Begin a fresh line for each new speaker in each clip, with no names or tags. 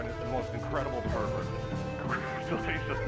are the most incredible pervert. Congratulations.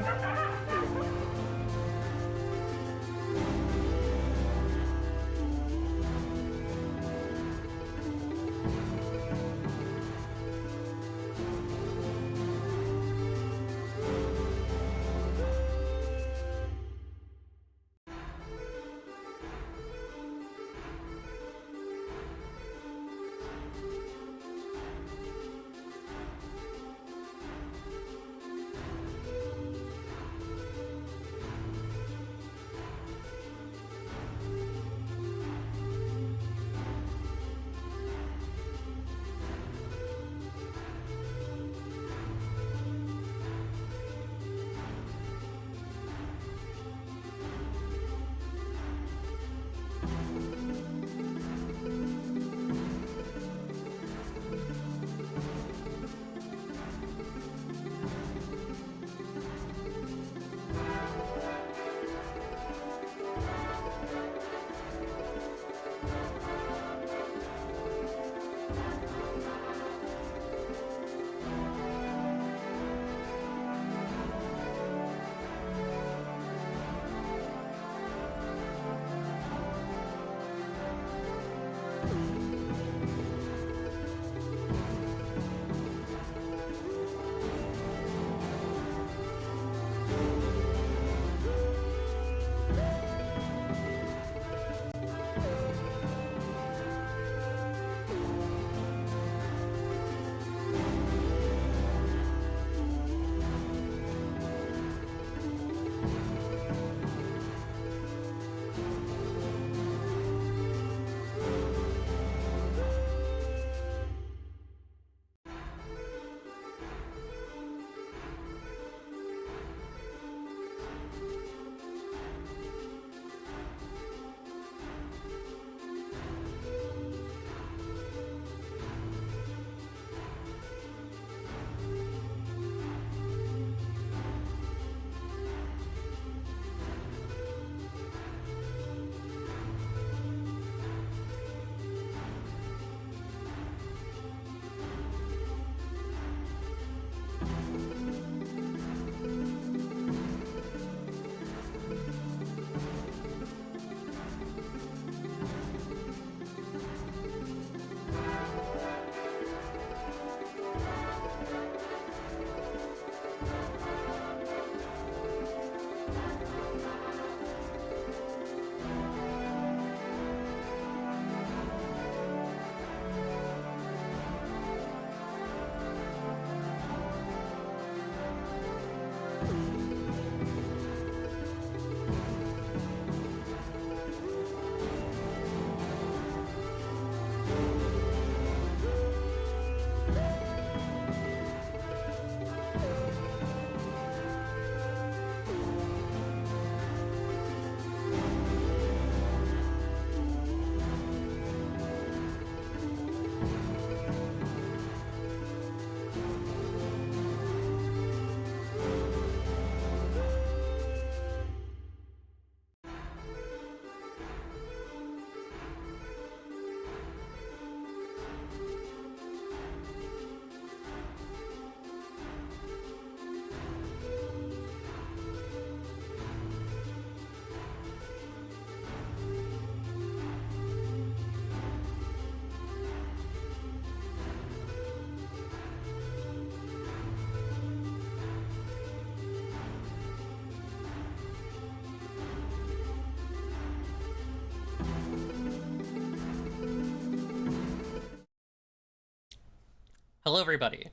Hello, everybody.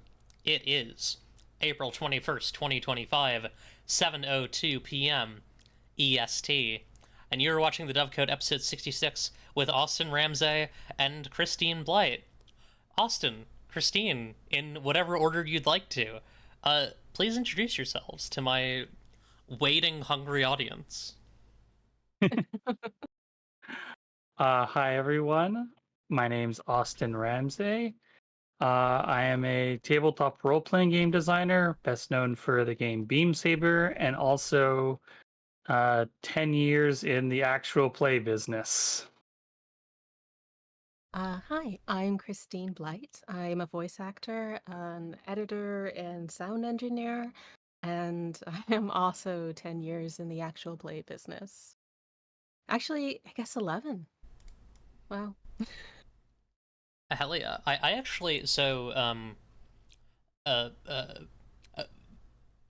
It is April 21st, 2025, 7:02 p.m. EST, and you're watching the Dovecote episode 66 with Austin Ramsay and Christine Blight. Austin, Christine, in whatever order you'd like to, please introduce yourselves to my waiting, hungry audience.
Hi, everyone. My name's Austin Ramsay. I am a tabletop role-playing game designer, best known for the game Beam Saber, and also 10 years in the actual play business.
Hi, I'm Christine Blight. I'm a voice actor, an editor, and sound engineer, and I am also 10 years in the actual play business. Actually, I guess 11. Wow.
Hell yeah. I actually, so, uh, uh, uh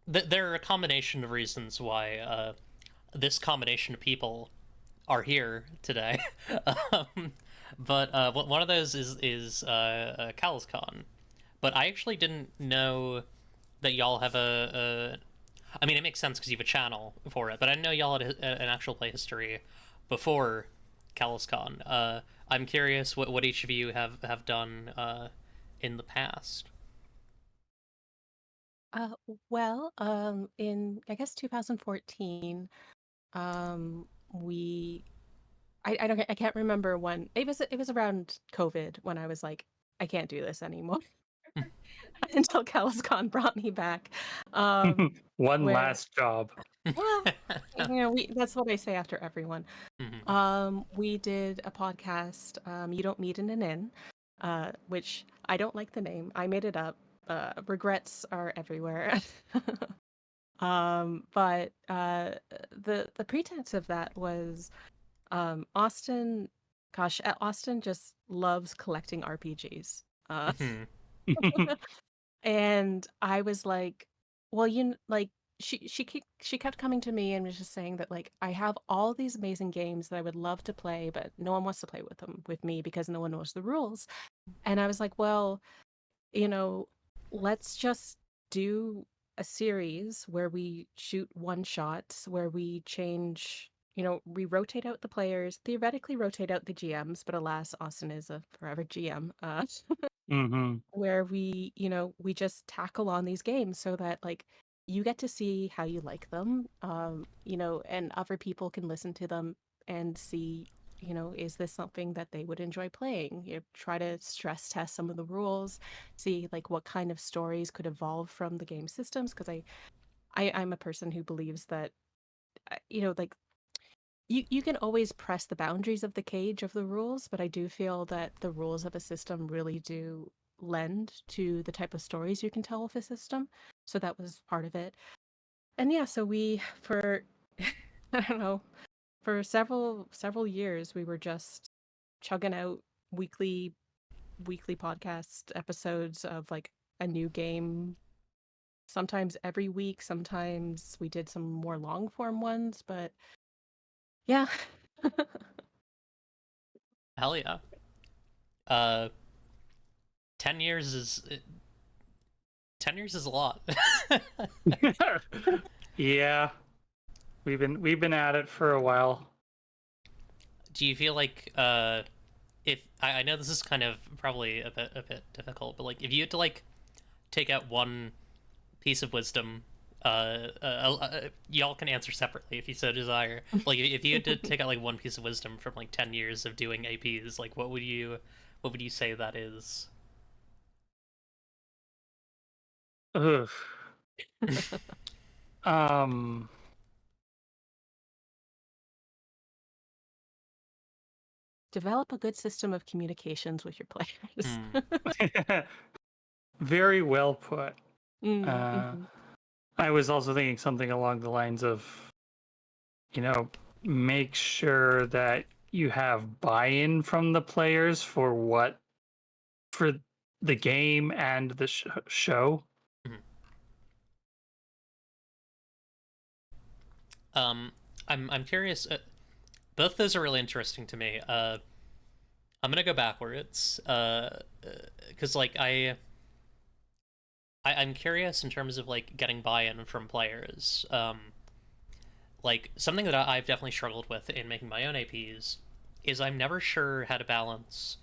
there are a combination of reasons why, this combination of people are here today. um, but one of those is CalsCon. But I actually didn't know that y'all have I mean, it makes sense because you have a channel for it, but I didn't know y'all had an actual play history before CalsCon. I'm curious what each of you have done in the past.
Uh, in I guess 2014, we I can't remember when it was around COVID when I was like, I can't do this anymore until CalsCon brought me back. Um,
One
where
last job.
well, we that's what I say after everyone.
Mhm.
We did a podcast, You Don't Meet in an Inn, which I don't like the name. I made it up. Regrets are everywhere. But the pretense of that was Austin, gosh, Austin just loves collecting RPGs.
Mhm.
And I was like, well, like she kept coming to me and was just saying that like I have all these amazing games that I would love to play, but no one wants to play with them with me because no one knows the rules. And I was like, well, you know, let's just do a series where we shoot one shots, where we change, we rotate out the players, theoretically rotate out the GMs, but alas, Austin is a forever GM.
Hmm.
Where we just tackle on these games so that like you get to see how you like them, and other people can listen to them and see, is this something that they would enjoy playing? Try to stress test some of the rules, see like what kind of stories could evolve from the game systems, because I'm a person who believes that like you can always press the boundaries of the cage of the rules, but I do feel that the rules of a system really do lend to the type of stories you can tell with a system. So that was part of it. And yeah, so we for I don't know, for several years we were just chugging out weekly weekly podcast episodes of like a new game, sometimes every week, sometimes we did some more long form ones, but yeah.
Hell yeah. Uh, 10 years is 10 years is a lot.
Yeah, we've been at it for a while.
Do you feel like if I know this is kind of probably a bit difficult, but like if you had to like take out one piece of wisdom, y'all can answer separately if you so desire. Like if you had to take out like one piece of wisdom from like 10 years of doing APs, like what would you say that is?
Ugh. Um,
Develop a good system of communications with your players.
Hmm.
very well put.
Mm,
Uh,
mhm.
I was also thinking something along the lines of, you know, make sure that you have buy-in from the players for the game and the show.
Mhm. Um, I'm curious. Both those are really interesting to me. I'm gonna go backwards. Because like I'm curious in terms of like getting buy-in from players. Like something that I've definitely struggled with in making my own APs is I'm never sure how to balance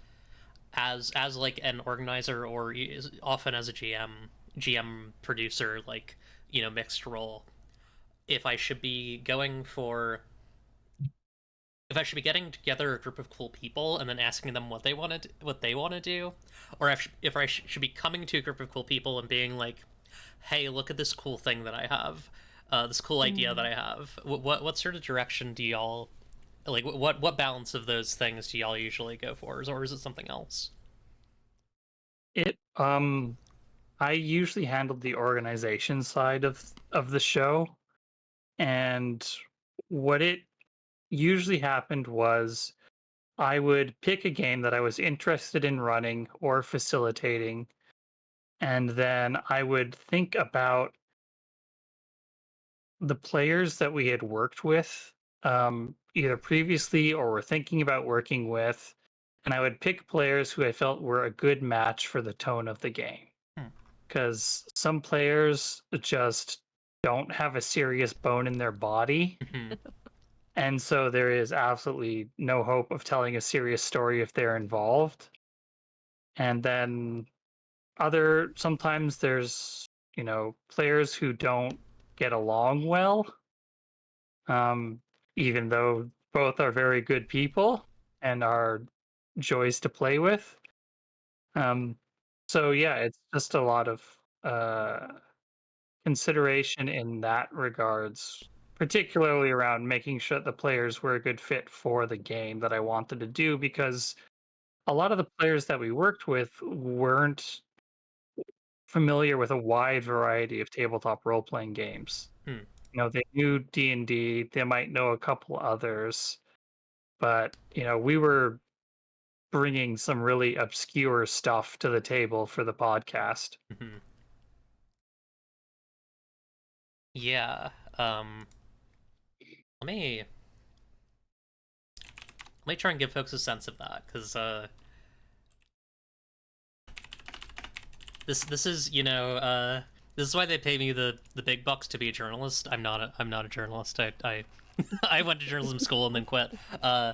as like an organizer or often as a GM producer, like mixed role. If I should be going for if I should be getting together a group of cool people and then asking them what they want to do, or if I should be coming to a group of cool people and being like, "Hey, look at this cool thing that I have, this cool idea that
Mm.
I have." What sort of direction do y'all Like, what balance of those things do y'all usually go for, or is it something else?
It I usually handled the organization side of the show, and what it usually happened was I would pick a game that I was interested in running or facilitating, and then I would think about the players that we had worked with, either previously or were thinking about working with, and I would pick players who I felt were a good match for the tone of the game.
Hmm.
Because some players just don't have a serious bone in their body.
Mhm.
And so there is absolutely no hope of telling a serious story if they're involved. And then sometimes there's, players who don't get along well, um, even though both are very good people and are joys to play with. Um, so yeah, it's just a lot of uh, consideration in that regards, particularly around making sure the players were a good fit for the game that I wanted to do, because a lot of the players that we worked with weren't familiar with a wide variety of tabletop role-playing games.
Hmm.
They knew D&D, they might know a couple others, but we were bringing some really obscure stuff to the table for the podcast.
Mhm. Yeah. Let me try and give folks a sense of that, because this is this is why they pay me the big bucks to be a journalist. I'm not a journalist. I I went to journalism school and then quit.
Oh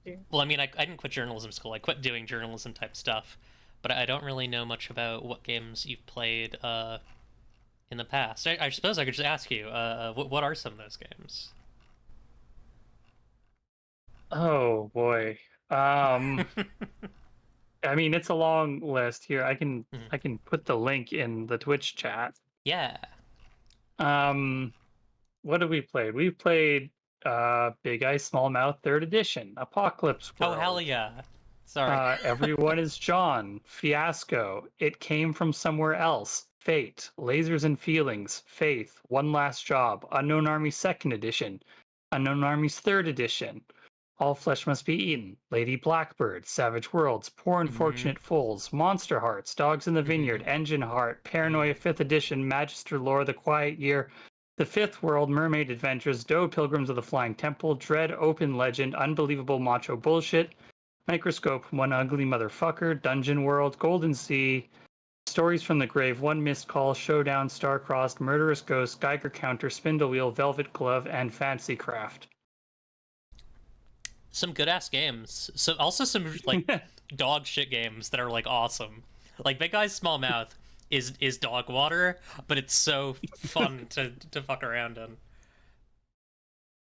dear.
Well, I mean, I didn't quit journalism school. I quit doing journalism type stuff, but I don't really know much about what games you've played in the past. I suppose I could just ask you, what are some of those games?
Oh boy. I mean, it's a long list here. I can
Mhm.
I can put the link in the Twitch chat.
Yeah.
Um, what have we played? We've played Big Eye Small Mouth Third Edition, Apocalypse
Oh, hell
World,
yeah. Sorry.
Everyone is John, Fiasco, It Came from Somewhere Else, Fate, Lasers and Feelings, Faith, One Last Job, Unknown Army Second Edition, Unknown Armies Third Edition, All Flesh Must Be Eaten, Lady Blackbird, Savage Worlds, Poor
Mm-hmm.
Unfortunate Fools, Monster Hearts, Dogs in the
Mm-hmm.
Vineyard, Engine Heart, Paranoia 5th Edition, Magister Lore, The Quiet Year, The Fifth World, Mermaid Adventures, Doe Pilgrims of the Flying Temple, Dread Open Legend, Unbelievable Macho Bullshit, Microscope, One Ugly Motherfucker, Dungeon World, Golden Sea, Stories from the Grave, One Missed Call, Showdown, Starcrossed, Murderous Ghost, Geiger Counter, Spindle Wheel, Velvet Glove, and Fancy Craft.
Some good ass games. So also some like dog shit games that are like awesome. Like Big Eyes Small Mouth is dog water, but it's so fun to fuck around in.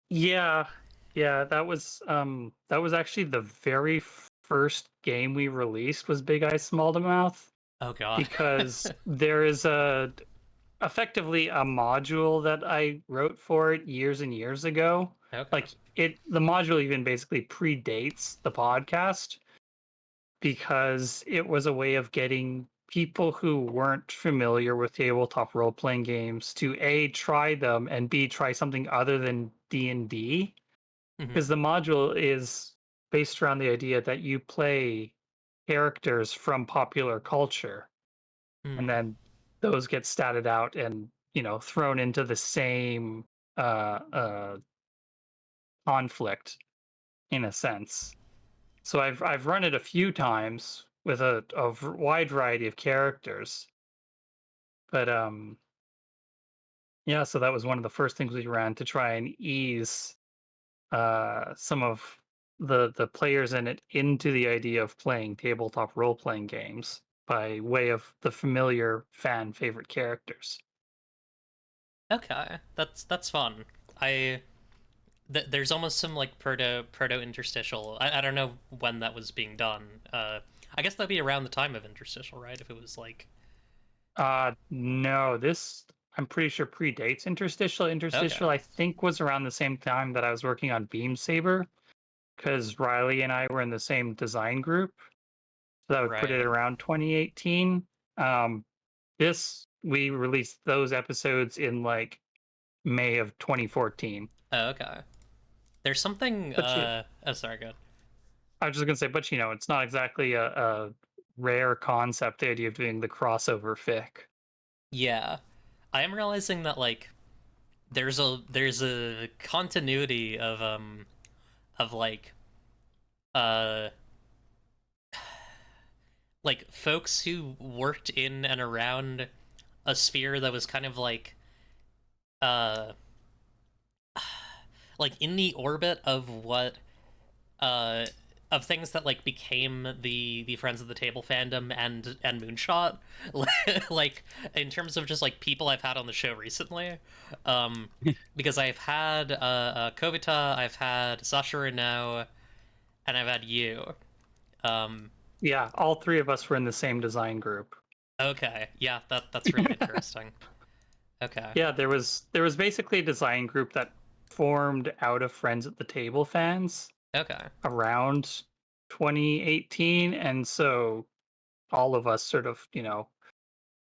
Yeah, yeah, that was actually the very first game we released was Big Eye Small to Mouth,
Oh god.
because there is effectively a module that I wrote for it years and years ago.
Okay.
Like the module even basically predates the podcast, because it was a way of getting people who weren't familiar with tabletop role playing games to A, try them, and B, try something other than D&D,
Mhm.
because the module is based around the idea that you play characters from popular culture, and
Mhm.
then those get statted out and thrown into the same uh, uh, conflict, in a sense. So I've run it a few times with a wide variety of characters, but yeah. So that was one of the first things we ran to try and ease some of the players in it into the idea of playing tabletop role playing games by way of the familiar fan favorite characters.
Okay. That's fun. There's almost some like proto interstitial. I don't know when that was being done. I guess that'd be around the time of interstitial, right? If it was like
No, this I'm pretty sure predates Interstitial.
okay.
Interstitial, I think, was around the same time that I was working on Beam Saber. because Riley and I were in the same design group. So that would put it
Right.
around 2018. We released those episodes in like May of 2014.
Oh, okay. There's something.
But
Oh, sorry. Good.
I was just gonna say, but it's not exactly a rare concept, the idea of doing the crossover fic.
Yeah, I am realizing that like there's a continuity of uh like folks who worked in and around a sphere that was kind of uh like in the orbit of what uh of things that like became the Friends of the Table fandom and Moonshot. Like in terms of just like people I've had on the show recently, because I've had Kovita, I've had Sasha Renaud, and I've had you. um
Yeah, all three of us were in the same design group.
okay, yeah, that's really interesting. Okay.
Yeah, there was basically a design group that formed out of Friends at the Table fans
Okay.
around 2018, and so all of us sort of,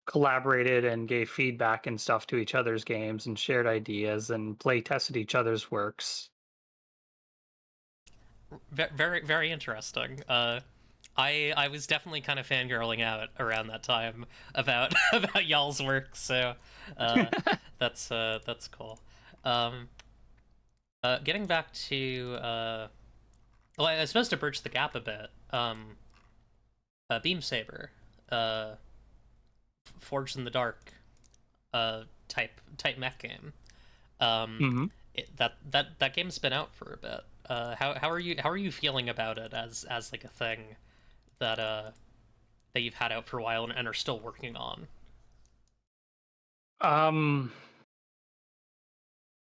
collaborated and gave feedback and stuff to each other's games and shared ideas and play tested each other's works.
Very very interesting. I was definitely kind of fangirling out around that time about about y'all's work, so uh, that's cool. Um, Getting back to well, I was supposed to bridge the gap a bit. Beam Saber, uh, Forged in the Dark, type mech game. Um,
Hmm.
that game's been out for a bit. How are you feeling about it as like a thing that that you've had out for a while and are still working on?
Um,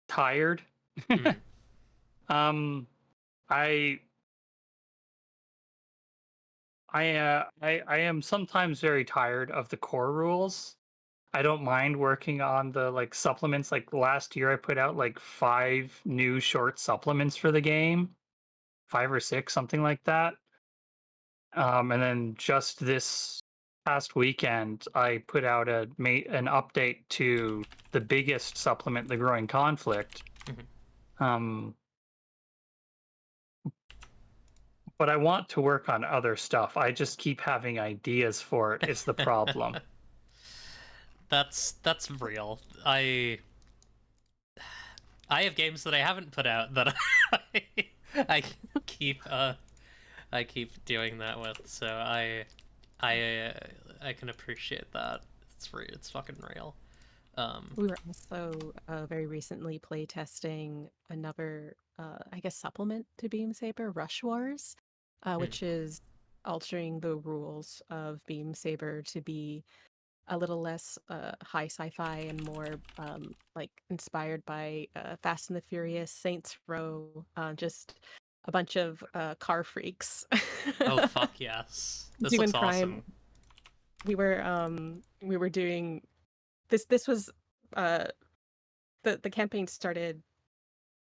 Tired.
Mhm.
um, I I am sometimes very tired of the core rules. I don't mind working on the like supplements. Like last year, I put out like 5 new short supplements for the game, 5 or 6, something like that. And then just this past weekend, I put out an update to the biggest supplement, the Growing Conflict.
Mhm.
Um, but I want to work on other stuff. I just keep having ideas for it. It's the problem.
That's real. I have games that I haven't put out that I, I keep I keep doing that with. So I I can appreciate that. It's fucking real.
We were also very recently play testing another, I guess, supplement to Beam Saber, Rush Wars,
Mm.
which is altering the rules of Beam Saber to be a little less high sci-fi and more like inspired by Fast and the Furious, Saints Row, just a bunch of car freaks
Oh fuck yes, this
doing
looks
crime.
awesome.
We were doing this was uh the campaign started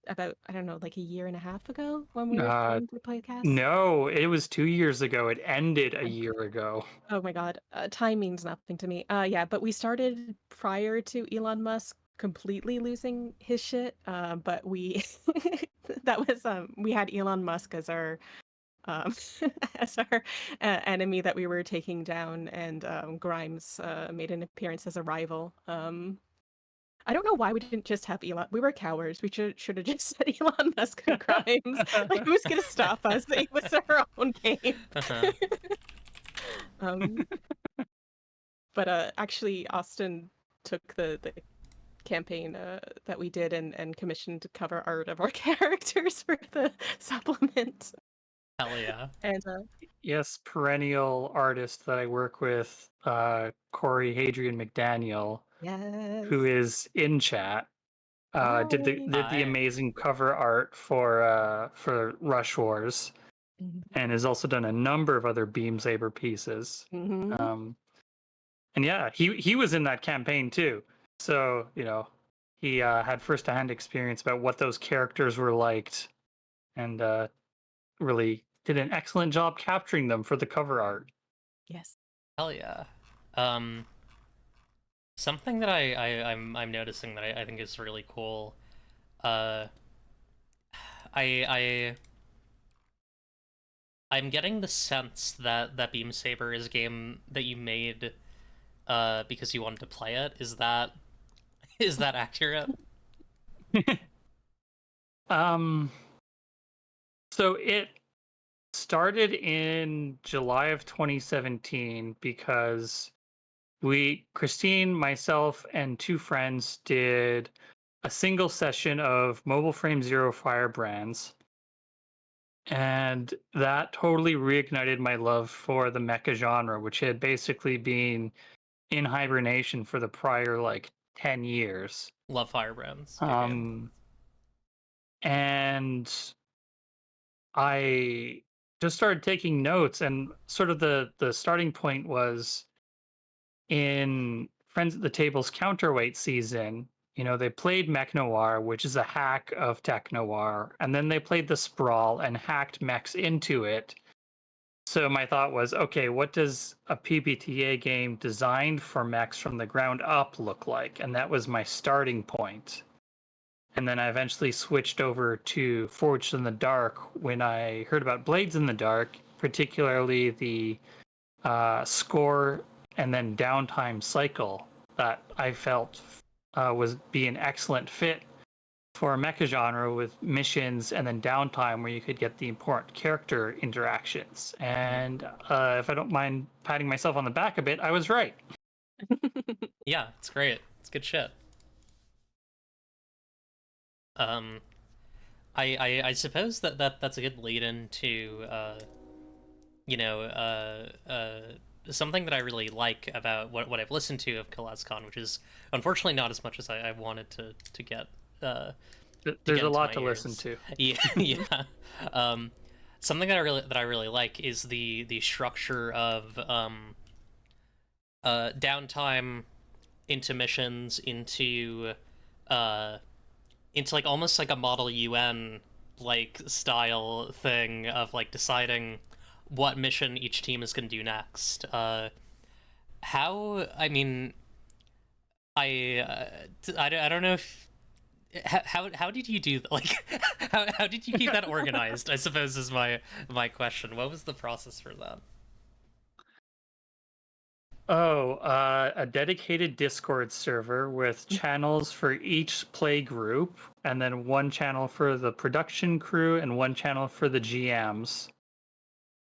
about, I don't know, like a year and a half ago when we were
Uh,
trying to play cast.
no, it was 2 years ago. It ended a year ago.
Oh my God, time means nothing to me. Yeah, but we started prior to Elon Musk completely losing his shit. But we that was we had Elon Musk as our um as our enemy that we were taking down, and Grimes made an appearance as a rival. I don't know why we didn't just have Elon. We were cowards. We should have just said Elon Musk and Grimes. Like, who's gonna stop us? It was our own game.
Uh-huh.
um, but actually, Austin took the campaign that we did and commissioned cover art of our characters for the supplement.
Hell yeah.
And
Yes, perennial artist that I work with, Corey Hadrian McDaniel,
yes,
who is in chat, did the
hi.
did the
Hi.
amazing cover art for Rush Wars, and has also done a number of other Beam Saber pieces.
Mm-hmm.
Um, and yeah, he was in that campaign too. So he had first-hand experience about what those characters were like, and really did an excellent job capturing them for the cover art.
Yes.
Hell yeah. Something that I'm noticing that I think is really cool. Uh, I I'm getting the sense that Beam Saber is a game that you made because you wanted to play it. Is that accurate?
Um, so it started in July of 2017 because Christine, myself, and two friends did a single session of Mobile Frame Zero Firebrands. And that totally reignited my love for the mecha genre, which had basically been in hibernation for the prior like 10 years.
Love Firebrands. Good game.
And I just started taking notes, and sort of the starting point was in Friends at the Table's Counterweight season. They played Mech Noir, which is a hack of Tech Noir, and then they played the Sprawl and hacked mechs into it. So my thought was, okay, what does a PBTA game designed for mechs from the ground up look like? And that was my starting point. And then I eventually switched over to Forged in the Dark when I heard about Blades in the Dark, particularly the score and then downtime cycle that I felt was be an excellent fit for a mecha genre with missions and then downtime where you could get the important character interactions. And if I don't mind patting myself on the back a bit, I was right.
Yeah, it's great. It's good shit. I suppose that's a good lead into something that I really like about what I've listened to of KalazCon, which is unfortunately not as much as I wanted to get.
There's a lot
my
to
ears.
listen to.
Yeah, yeah. Something that I really like is the structure of downtime into missions into like almost like a Model UN like style thing of like deciding what mission each team is going to do next. How I mean, I don't know if how did you do that? Like how did you keep that organized? I suppose is my question. What was the process for that?
Oh, a dedicated Discord server with channels for each play group, and then one channel for the production crew and one channel for the GMs.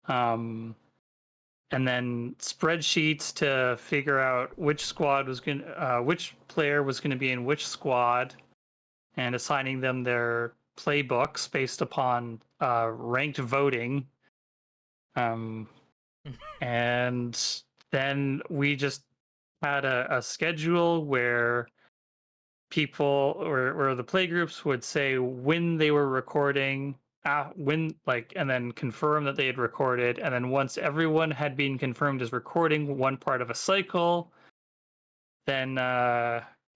And then spreadsheets to figure out which which player was gonna be in which squad, and assigning them their playbooks based upon ranked voting. And then we just had a schedule where where the playgroups would say when they were recording, and then confirm that they had recorded. And then once everyone had been confirmed as recording one part of a cycle, then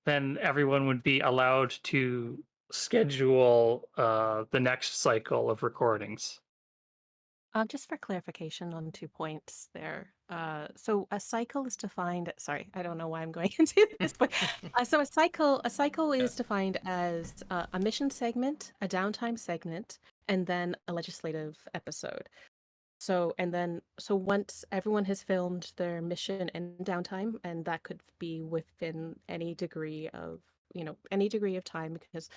everyone would be allowed to schedule the next cycle of recordings.
Just for clarification on 2 points there. So a cycle is defined. Sorry, I don't know why I'm going into this, but so a cycle is defined as a mission segment, a downtime segment, and then a legislative episode. So once everyone has filmed their mission and downtime, and that could be within any degree of time, because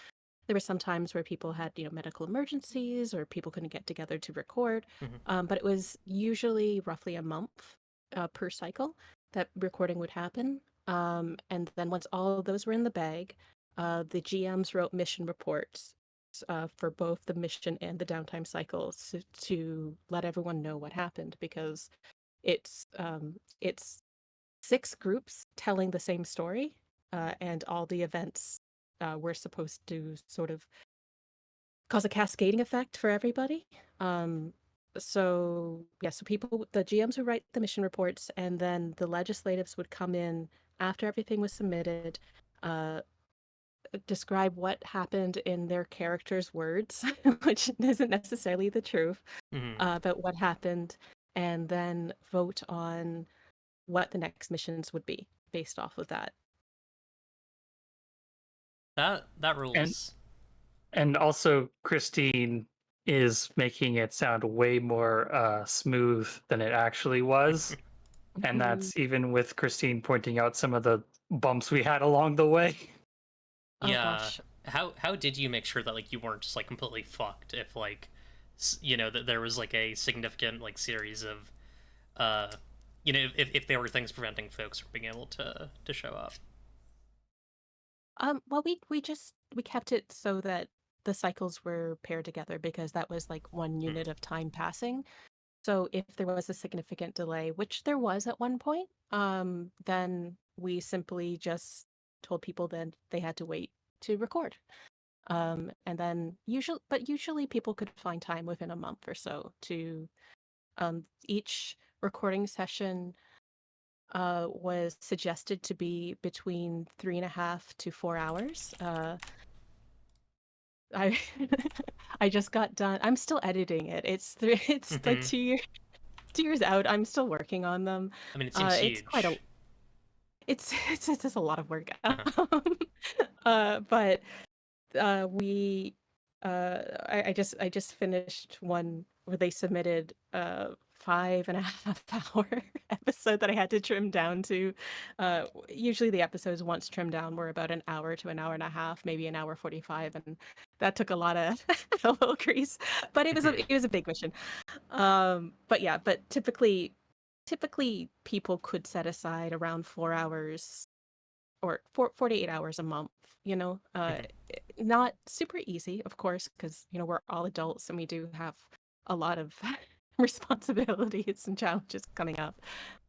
there were some times where people had medical emergencies or people couldn't get together to record. But it was usually roughly a month per cycle that recording would happen. And then once all of those were in the bag, the GMs wrote mission reports for both the mission and the downtime cycles to let everyone know what happened, because it's 6 groups telling the same story, and all the events were supposed to sort of cause a cascading effect for everybody. So the GMs would write the mission reports, and then the legislatives would come in after everything was submitted, describe what happened in their characters' words, which isn't necessarily the truth,
Hmm.
but what happened, and then vote on what the next missions would be based off of that.
That
And
rules.
and also Christine is making it sound way more smooth than it actually was. And
Mhm.
that's even with Christine pointing out some of the bumps we had along the way.
Oh
Yeah.
gosh.
How did you make sure that like you weren't just like completely fucked if like that there was like a significant like series of uh if there were things preventing folks from being able to show up.
Well, we kept it so that the cycles were paired together because that was like one
Hmm.
unit of time passing. So if there was a significant delay, which there was at one point, then we simply just told people that they had to wait to record. And then usually people could find time within a month or so to each recording session was suggested to be between 3.5 to 4 hours. I I just got done. I'm still editing it. It's like
Hmm.
2 years out. I'm still working on them.
I mean, it seems
It's quite a
huge.
it's just a lot of work.
Uh-huh.
But we I just finished one where they submitted 5.5 hour episode that I had to trim down to usually the episodes once trimmed down were about an hour to an hour and a half, maybe an hour 45, and that took a lot of elbow grease, but
Hmm.
it was a big mission. But yeah, but typically people could set aside around 4 hours or 48 hours a month, you know,
Hmm.
not super easy, of course, because, we're all adults and we do have a lot of responsibilities and challenges coming up.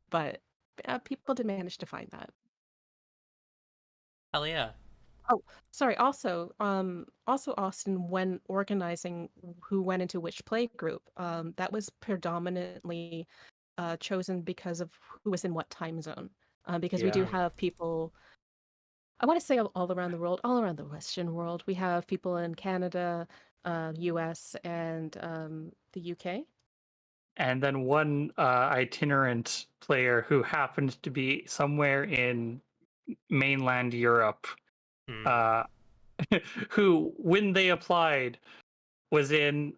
But people did manage to find that.
Hell yeah.
Oh, sorry. Also, Austin, when organizing who went into which play group, that was predominantly chosen because of who was in what time zone. Because we do
Yeah.
Hmm.
have people I want to say all around the world, all around the Western world. We have people in Canada, US, and the UK.
And then one itinerant player who happened to be somewhere in mainland Europe,
Hmm.
uh, who, when they applied, was in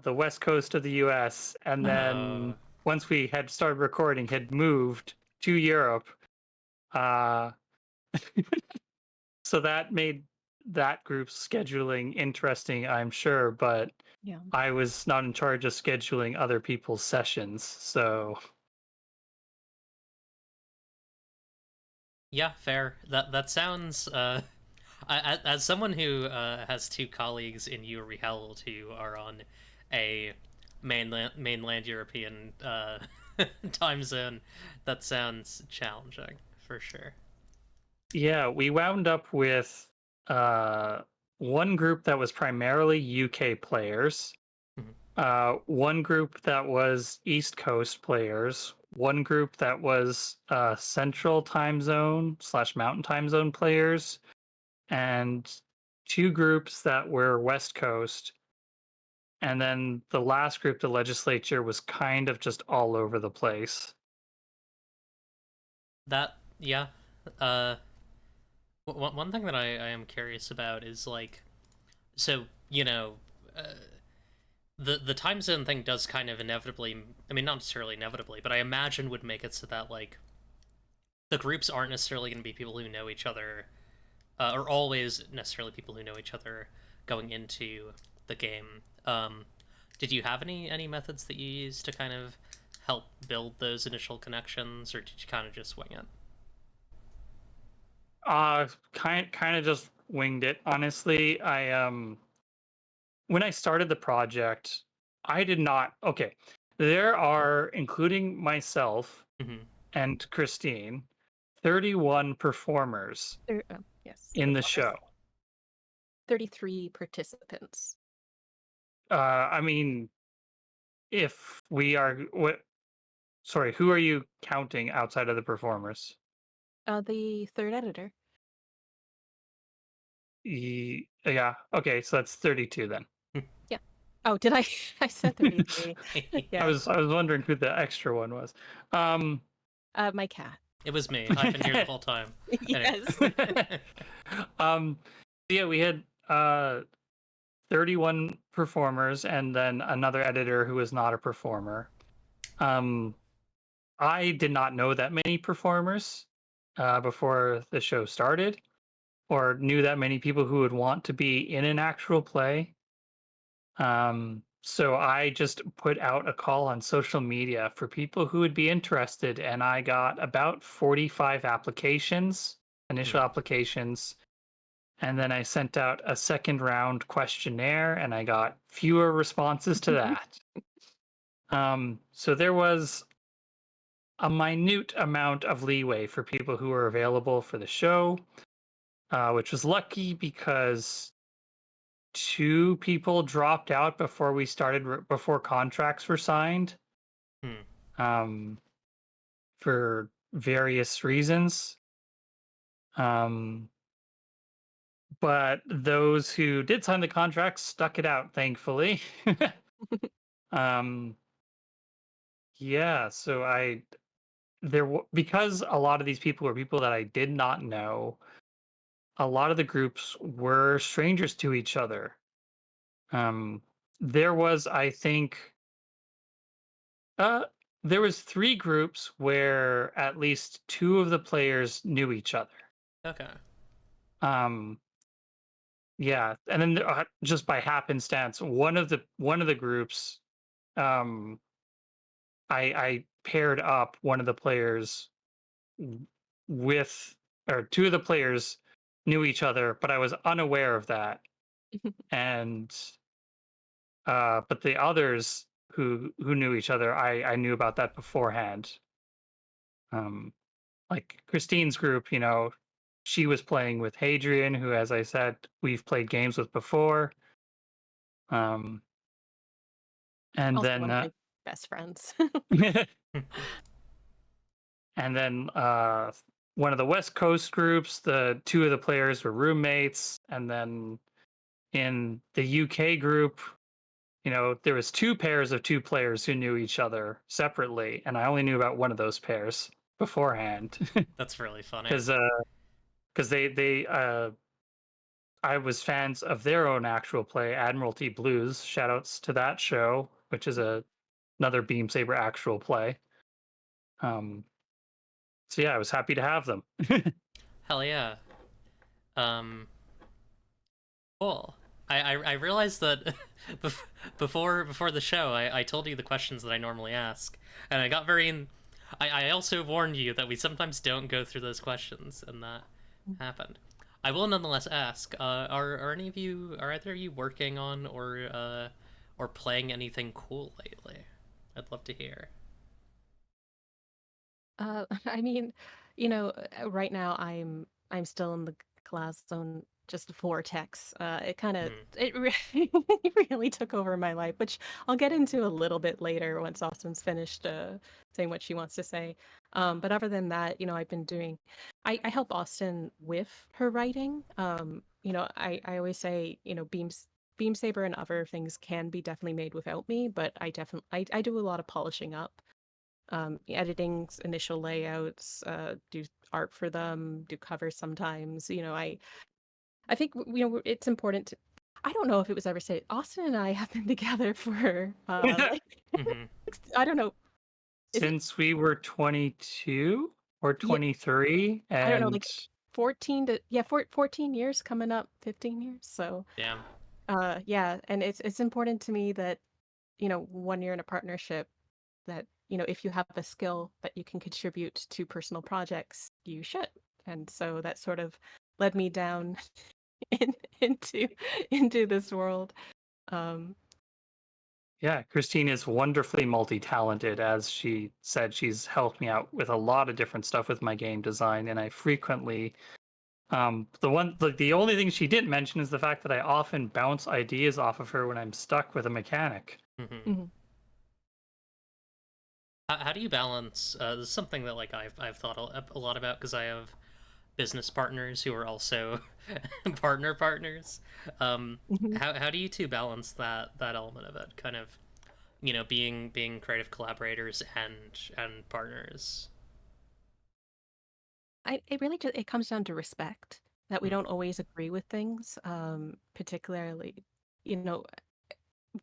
the west coast of the US. And then
Oh.
once we had started recording, had moved to Europe. Uh, so that made that group's scheduling interesting, I'm sure, but
Yeah.
I was not in charge of scheduling other people's sessions. So
Yeah, fair. That sounds as someone who has two colleagues in Uri Held who are on a mainland European time zone, that sounds challenging for sure.
yeah, we wound up with uh, one group that was primarily UK players,
Mhm.
one group that was East Coast players, one group that was Central Time Zone slash Mountain Time Zone players, and two groups that were West Coast. And then the last group, the legislature, was kind of just all over the place.
That yeah. Uh, one thing that I am curious about is like so uh, the time zone thing does kind of inevitably, I mean not necessarily inevitably, but I imagine would make it so that like the groups aren't necessarily going to be people who know each other or always necessarily people who know each other going into the game. Did you have any methods that you used to kind of help build those initial connections, or did you kind of just wing it?
Kind of just winged it. Honestly, I when I started the project, I did not. Okay, there are, including myself
Hmm.
and Christine, 31 performers
Yes,
in the show.
33 participants.
I mean, if we are what? Sorry, who are you counting outside of the performers?
The third editor.
Yeah. Okay, so that's 32 then.
Yeah. Oh, did I? I said 33.
I
Yeah.
was wondering who the extra one was.
My cat.
It was me. I've been here the whole time.
Yes.
um, yeah, we had 31 performers and then another editor who was not a performer. I did not know that many performers before the show started, or knew that many people who would want to be in an actual play. So I just put out a call on social media for people who would be interested, and I got about 45 applications, initial applications, and then I sent out a second round questionnaire, and I got fewer responses to that. So there was a minute amount of leeway for people who were available for the show, which was lucky because 2 people dropped out before we started, before contracts were signed,
Hmm.
for various reasons. But those who did sign the contracts stuck it out, thankfully. um, yeah, so because a lot of these people were people that I did not know, a lot of the groups were strangers to each other. There was, I think, uh, there was 3 groups where at least 2 of the players knew each other.
Okay.
Um, yeah, and then just by happenstance, one of the groups, um, I paired up one of the players with, or 2 of the players knew each other, but I was unaware of that, and but the others who knew each other, I knew about that beforehand. Um, like Christine's group, she was playing with Hadrian, who, as I said, we've played games with before. Um, and
Also
then
one of my best friends.
and then one of the West Coast groups, the 2 of the players were roommates, and then in the UK group, there was 2 pairs of 2 players who knew each other separately, and I only knew about one of those pairs beforehand.
That's really funny.
Because I was fans of their own actual play, Admiralty Blues. Shoutouts to that show, which is another Beam Saber actual play. So yeah, I was happy to have them.
Hell yeah. Cool. I realized that before the show, I told you the questions that I normally ask, and I got very. I also warned you that we sometimes don't go through those questions, and that happened. I will nonetheless ask: are any of you, are either of you working on or playing anything cool lately? I'd love to hear.
I mean, right now I'm still in the class zone, just vortex. It kind of
Hmm.
it really took over my life, which I'll get into a little bit later once Austin's finished saying what she wants to say. But other than that, I've been doing. I help Austin with her writing. I always say, Beam Saber and other things can be definitely made without me, but I do a lot of polishing up, editing initial layouts, do art for them, do covers sometimes. I think it's important to. I don't know if it was ever said. Austin and I have been together for like
Hmm.
I don't know. Is it?
Since we were 22 or
Yeah,
23,
I don't know.
and
Like 14 years, coming up 15 years. So
Damn.
yeah, and it's important to me that when you're in a partnership, that if you have a skill that you can contribute to personal projects, you should. And so that sort of led me down in, into into this world. um
yeah, Christine is wonderfully multi-talented. As she said, she's helped me out with a lot of different stuff with my game design, and I frequently, the only thing she didn't mention is the fact that I often bounce ideas off of her when I'm stuck with a mechanic.
Hmm.
mhm.
How do you balance? This is something that like I've thought a lot about because I have business partners who are also partners.
Mhm.
How do you two balance that element of it? Kind of, being creative collaborators and partners.
It really just it comes down to respect that we
Mm,
don't always agree with things, particularly, you know,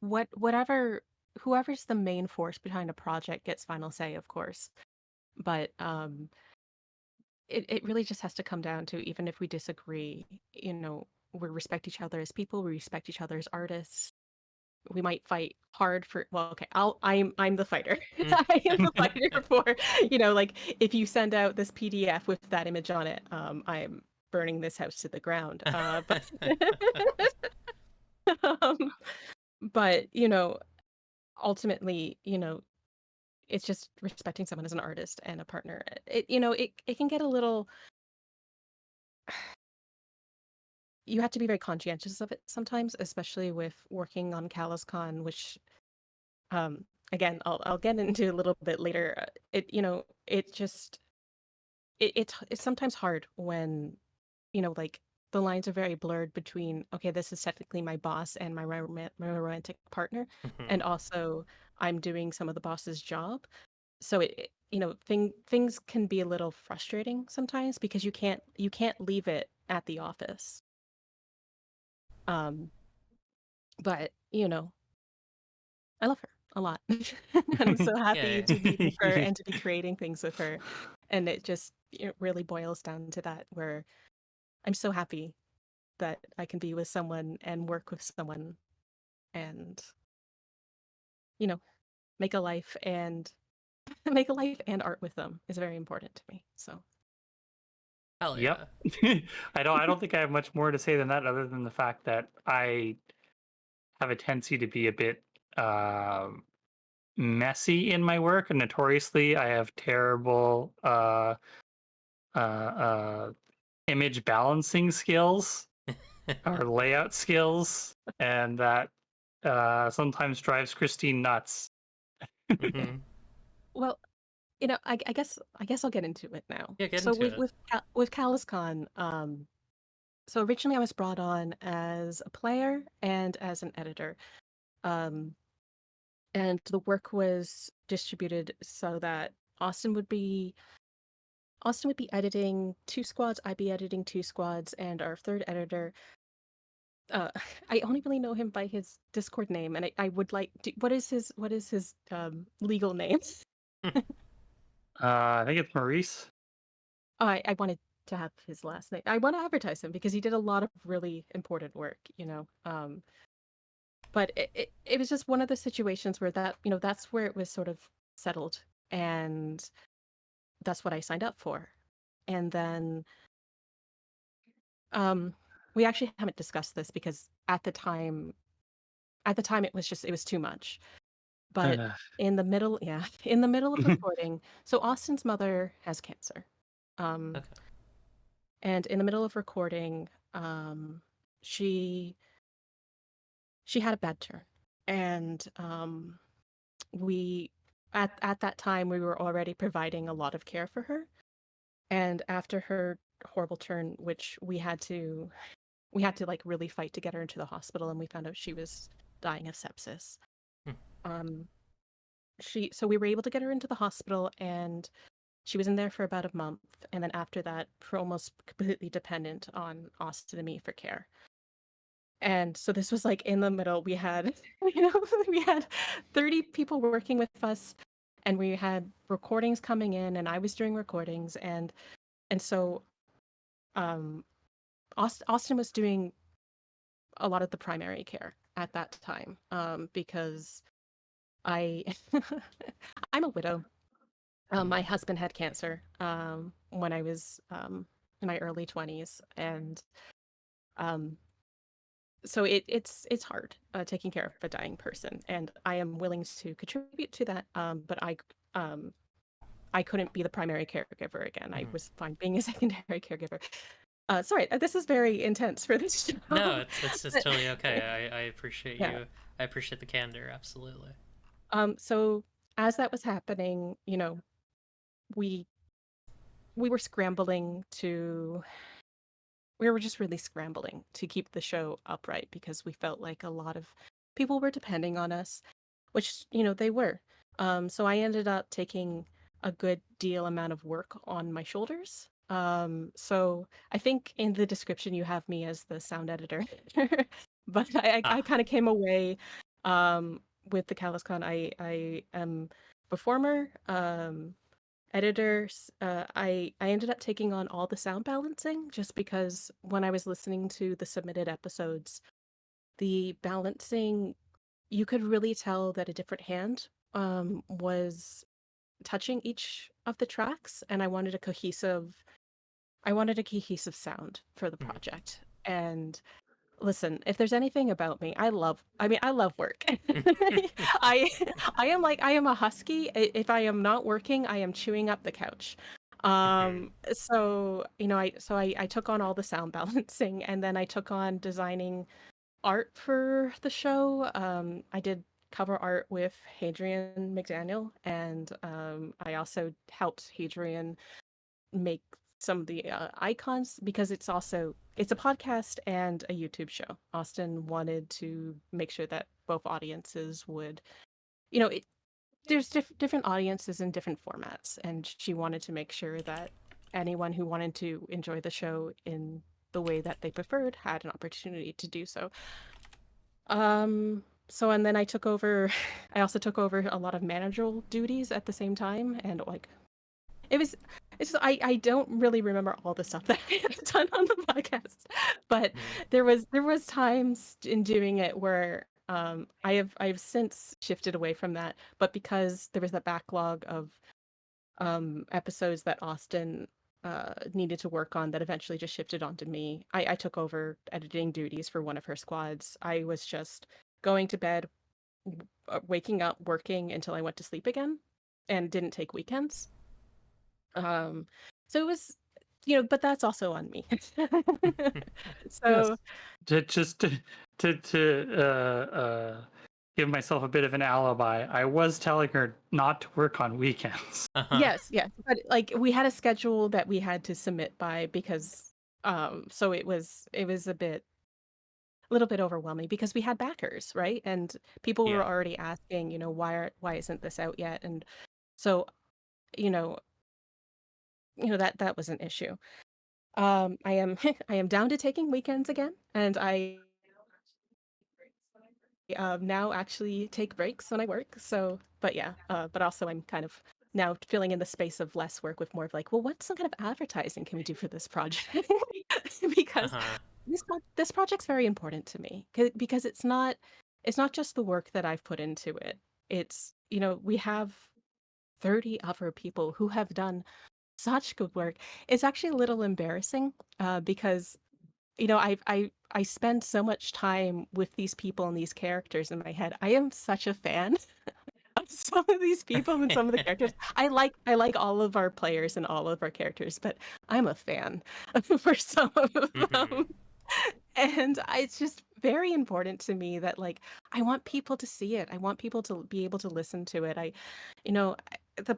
whatever whoever's the main force behind a project gets final say, of course. But it really just has to come down to even if we disagree, we respect each other as people, we respect each other as artists. We might fight hard for well, okay, I'm the fighter.
mm.
I am the fighter for, like if you send out this PDF with that image on it, I am burning this house to the ground. But um, but ultimately, it's just respecting someone as an artist and a partner. It can get a little you have to be very conscientious of it sometimes, especially with working on CallusCon, which um again I'll get into a little bit later. It just it's sometimes hard when like the lines are very blurred between okay, this is technically my boss and my romantic partner,
Mhm.
and also I'm doing some of the boss's job. So things can be a little frustrating sometimes because you can't leave it at the office. Um, but I love her a lot. And I'm so happy
Yeah.
to be with her and to be creating things with her. And it really boils down to that where I'm so happy that I can be with someone and work with someone and, you know, make a life and make a life and art with them is very important to me. So,
Hell
Yep.
yeah.
I don't think I have much more to say than that, other than the fact that I have a tendency to be a bit messy in my work, and notoriously, I have terrible uh, uh, image balancing skills or layout skills, and that sometimes drives Christine nuts.
Hmm.
well, I guess I'll get into it now.
Yeah, get
So
into
with
it.
with CallusCon, so originally I was brought on as a player and as an editor. Um, and the work was distributed so that Austin would be Austin would be editing two squads, I'd be editing two squads, and our third editor, uh, I only really know him by his Discord name, and I would like what is his legal name?
I think it's Maurice.
I wanted to have his last name. I want to advertise him because he did a lot of really important work, but it was just one of the situations where that's where it was sort of settled, and that's what I signed up for. And then um we actually haven't discussed this because at the time it was too much. But
Uh,
in the middle of recording, so Austin's mother has cancer. Um
Okay.
and in the middle of recording, she she had a bad turn. And we at that time we were already providing a lot of care for her. And after her horrible turn, which we had to like really fight to get her into the hospital, and we found out she was dying of sepsis.
Hmm.
Um, so we were able to get her into the hospital, and she was in there for about a month, and then after that, for almost completely dependent on Austin and me for care. And so this was like in the middle. We had, we had 30 people working with us, and we had recordings coming in, and I was doing recordings, and so um, Austin was doing a lot of the primary care at that time, because I I'm a widow. My husband had cancer when I was in my early 20s, and um, so it's hard taking care of a dying person, and I am willing to contribute to that. But um, I couldn't be the primary caregiver again. I
Mhm.
was fine being a secondary caregiver. Sorry, this is very intense for this
No,
job.
it's totally okay. I appreciate
Yeah.
you. I appreciate the candor. Absolutely.
So as that was happening, we we were scrambling to we were just really scrambling to keep the show upright because we felt like a lot of people were depending on us, which, they were. So I ended up taking a good deal amount of work on my shoulders. So I think in the description you have me as the sound editor, but I kind of came away with the CallusCon. I am performer, editors. I ended up taking on all the sound balancing just because when I was listening to the submitted episodes, the balancing, you could really tell that a different hand was touching each of the tracks, and I wanted a cohesive sound for the project. And listen, if there's anything about me, I love work. I I am a husky. If I am not working, I am chewing up the couch. So, I took on all the sound balancing, and then I took on designing art for the show. I did cover art with Hadrian McDaniel, and I also helped Hadrian make some of the icons because it's a podcast and a YouTube show. Austin wanted to make sure that both audiences would, you know, it, there's different audiences in different formats, and she wanted to make sure that anyone who wanted to enjoy the show in the way that they preferred had an opportunity to do so. So and then I also took over a lot of managerial duties at the same time, and like it was it's I don't really remember all the stuff that I had done on the podcast, but there was times in doing it where I've since shifted away from that, but because there was that backlog of episodes that Austin needed to work on that eventually just shifted onto me. I took over editing duties for one of her squads. I was just going to bed, waking up, working until I went to sleep again, and didn't take weekends. So it was, but that's also on me.
Yes.
So
To give myself a bit of an alibi, I was telling her not to work on weekends.
yes, but like we had a schedule that we had to submit by because so it was a little bit overwhelming because we had backers, right? And people were
Yeah.
already asking, why isn't this out yet? And so, you know, that was an issue. I am I am down to taking weekends again, and I now actually take breaks when I work. So, but yeah, but also I'm kind of now filling in the space of less work with more of like, well, what some kind of advertising can we do for this project? Because this project's very important to me because it's not just the work that I've put into it. It's, we have 30 other people who have done such good work. It's actually a little embarrassing because I spend so much time with these people and these characters in my head. I am such a fan of some of these people and some of the characters. I like all of our players and all of our characters, but I'm a fan for some of them. And it's just very important to me that like I want people to see it. I want people to be able to listen to it. You know, the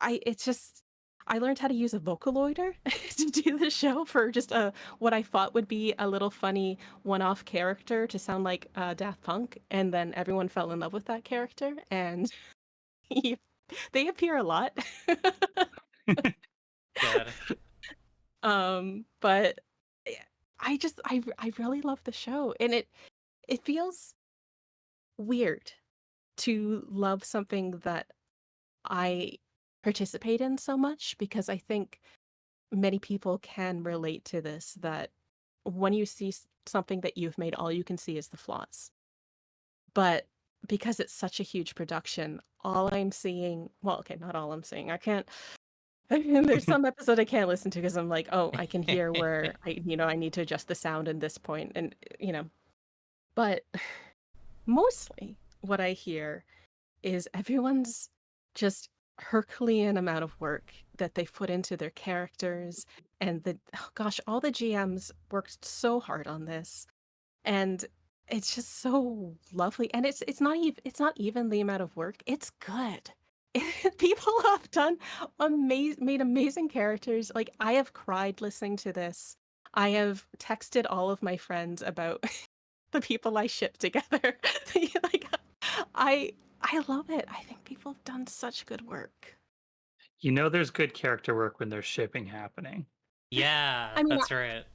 it's just I learned how to use a Vocaloider to do the show for just a what I thought would be a little funny one-off character to sound like Daft Punk, and then everyone fell in love with that character, and they appear a lot.
Good.
But I really love the show, and it feels weird to love something that I participate in so much because I think many people can relate to this that when you see something that you've made, all you can see is the flaws. But because it's such a huge production, all I'm seeing, well, okay, not all I'm seeing. I can't, there's some episode I can't listen to because I'm like, oh, I can hear where I need to adjust the sound in this point, and but mostly what I hear is everyone's just Herculean amount of work that they've put into their characters, and oh gosh, all the GMs worked so hard on this, and it's just so lovely. And it's not even the amount of work. It's good. people have done made amazing characters. Like, I have cried listening to this. I have texted all of my friends about the people I ship together. Like, I I love it. I think people have done such good work.
You know, there's good character work when there's shipping happening.
Yeah,
I mean,
that's right.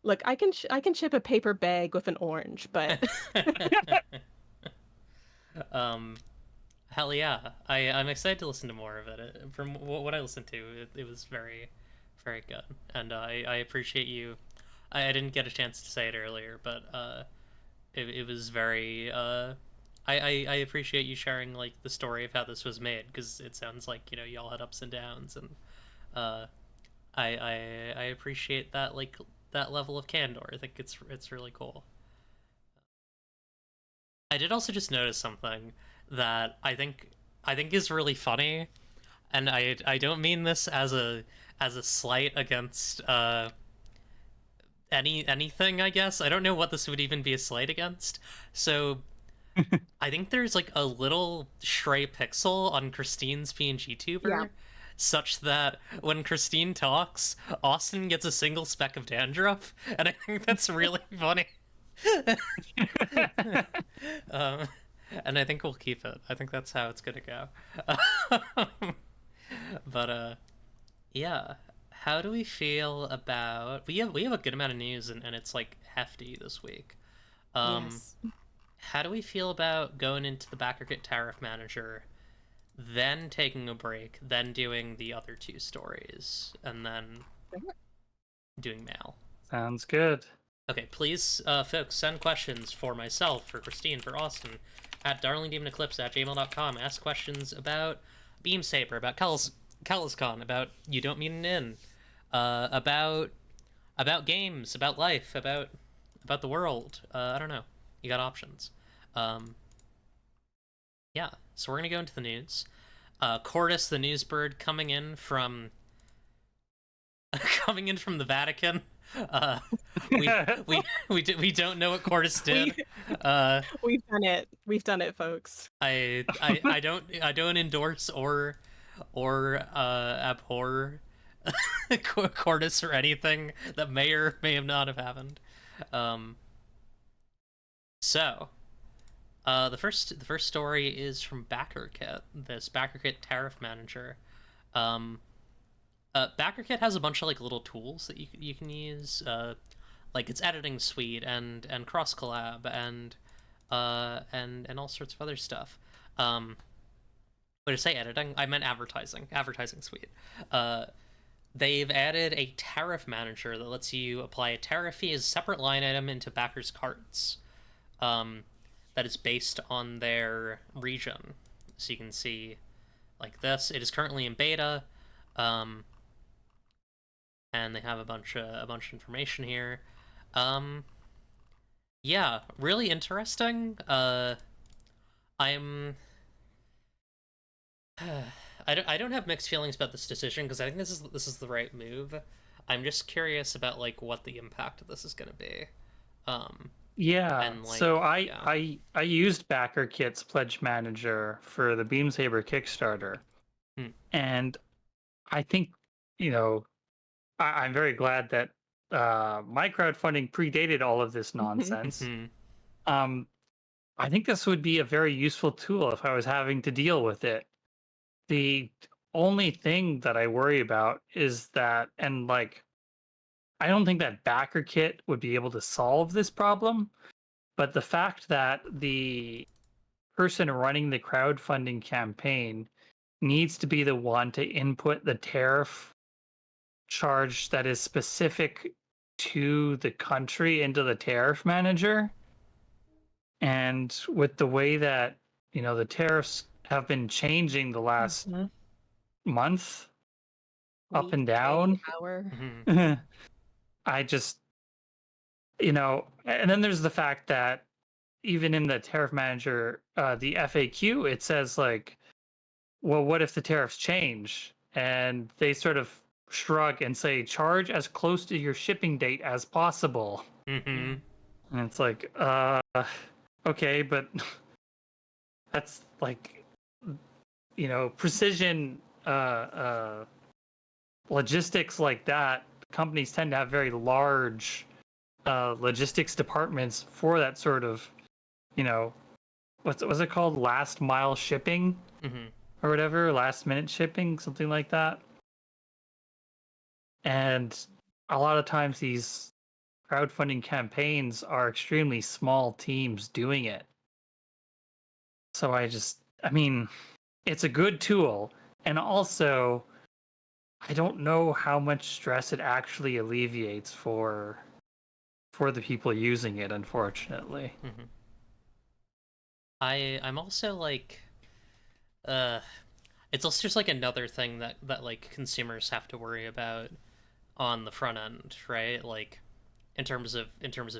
look, I can ship a paper bag with an orange, but
um, hell yeah, I'm excited to listen to more of it. From what I listened to, it was very, very good, and I appreciate you. I didn't get a chance to say it earlier, but it was very I appreciate you sharing like the story of how this was made, because it sounds like y'all had ups and downs, and uh, I appreciate that, like that level of candor. I think it's really cool. I did also just notice something that I think is really funny, and I don't mean this as a slight against anything, I guess. I don't know what this would even be a slight against. So I think there's like a little stray pixel on Christine's PNG tuber,
yeah.
such that when Christine talks, Austin gets a single speck of dandruff, and I think that's really funny. um, and I think we'll keep it. I think that's how it's gonna go. But yeah. How do we feel about we have a good amount of news, and it's like hefty this week. Um,
Yes.
how do we feel about going into the Backer Tariff Manager, then taking a break, then doing the other two stories, and then doing mail?
Sounds good.
Okay, please, folks, send questions for myself, for Christine, for Austin, at darlingdemoneclipse@gmail.com. Ask questions about Beam Saber, about Kelliscon, about You Don't Mean an Inn, about games, about life, about the world. I don't know. You got options. Yeah. So we're gonna go into the news. Cordis the newsbird coming in from the Vatican. We don't know what Cordis did.
We've done it. We've done it, folks.
I don't endorse or abhor Cordis or anything that may or may have not have happened. So the first story is from BackerKit, this BackerKit tariff manager. BackerKit has a bunch of like little tools that you can use, like its editing suite and cross collab and all sorts of other stuff. When I say editing, I meant advertising suite. They've added a tariff manager that lets you apply a tariff fee as a separate line item into backers' carts. That is based on their region. So you can see like this. It is currently in beta. And they have a bunch of information here. Yeah, really interesting. I'm I don't have mixed feelings about this decision, because I think this is the right move. I'm just curious about like what the impact of this is going to be.
Yeah.
And, like,
So
yeah.
I used BackerKit's Pledge Manager for the Beam Saber Kickstarter, and I think I'm very glad that my crowdfunding predated all of this nonsense. I think this would be a very useful tool if I was having to deal with it. The only thing that I worry about is that, and like, I don't think that BackerKit would be able to solve this problem, but the fact that the person running the crowdfunding campaign needs to be the one to input the tariff charge that is specific to the country into the tariff manager. And with the way that, the tariffs have been changing the last month, up
Week,
and
day,
down,
hour.
I just, and then there's the fact that even in the tariff manager, the FAQ, it says like, well, what if the tariffs change? And they sort of shrug and say, charge as close to your shipping date as possible. And it's like, okay, but that's like, precision logistics like that, companies tend to have very large logistics departments for that sort of, what's it called? Last mile shipping
Mm-hmm.
or whatever, last minute shipping, something like that. And a lot of times these crowdfunding campaigns are extremely small teams doing it. So I mean, it's a good tool. And also, I don't know how much stress it actually alleviates for the people using it, unfortunately.
Mm-hmm. I'm also like, it's also just like another thing that like consumers have to worry about on the front end, right? Like in terms of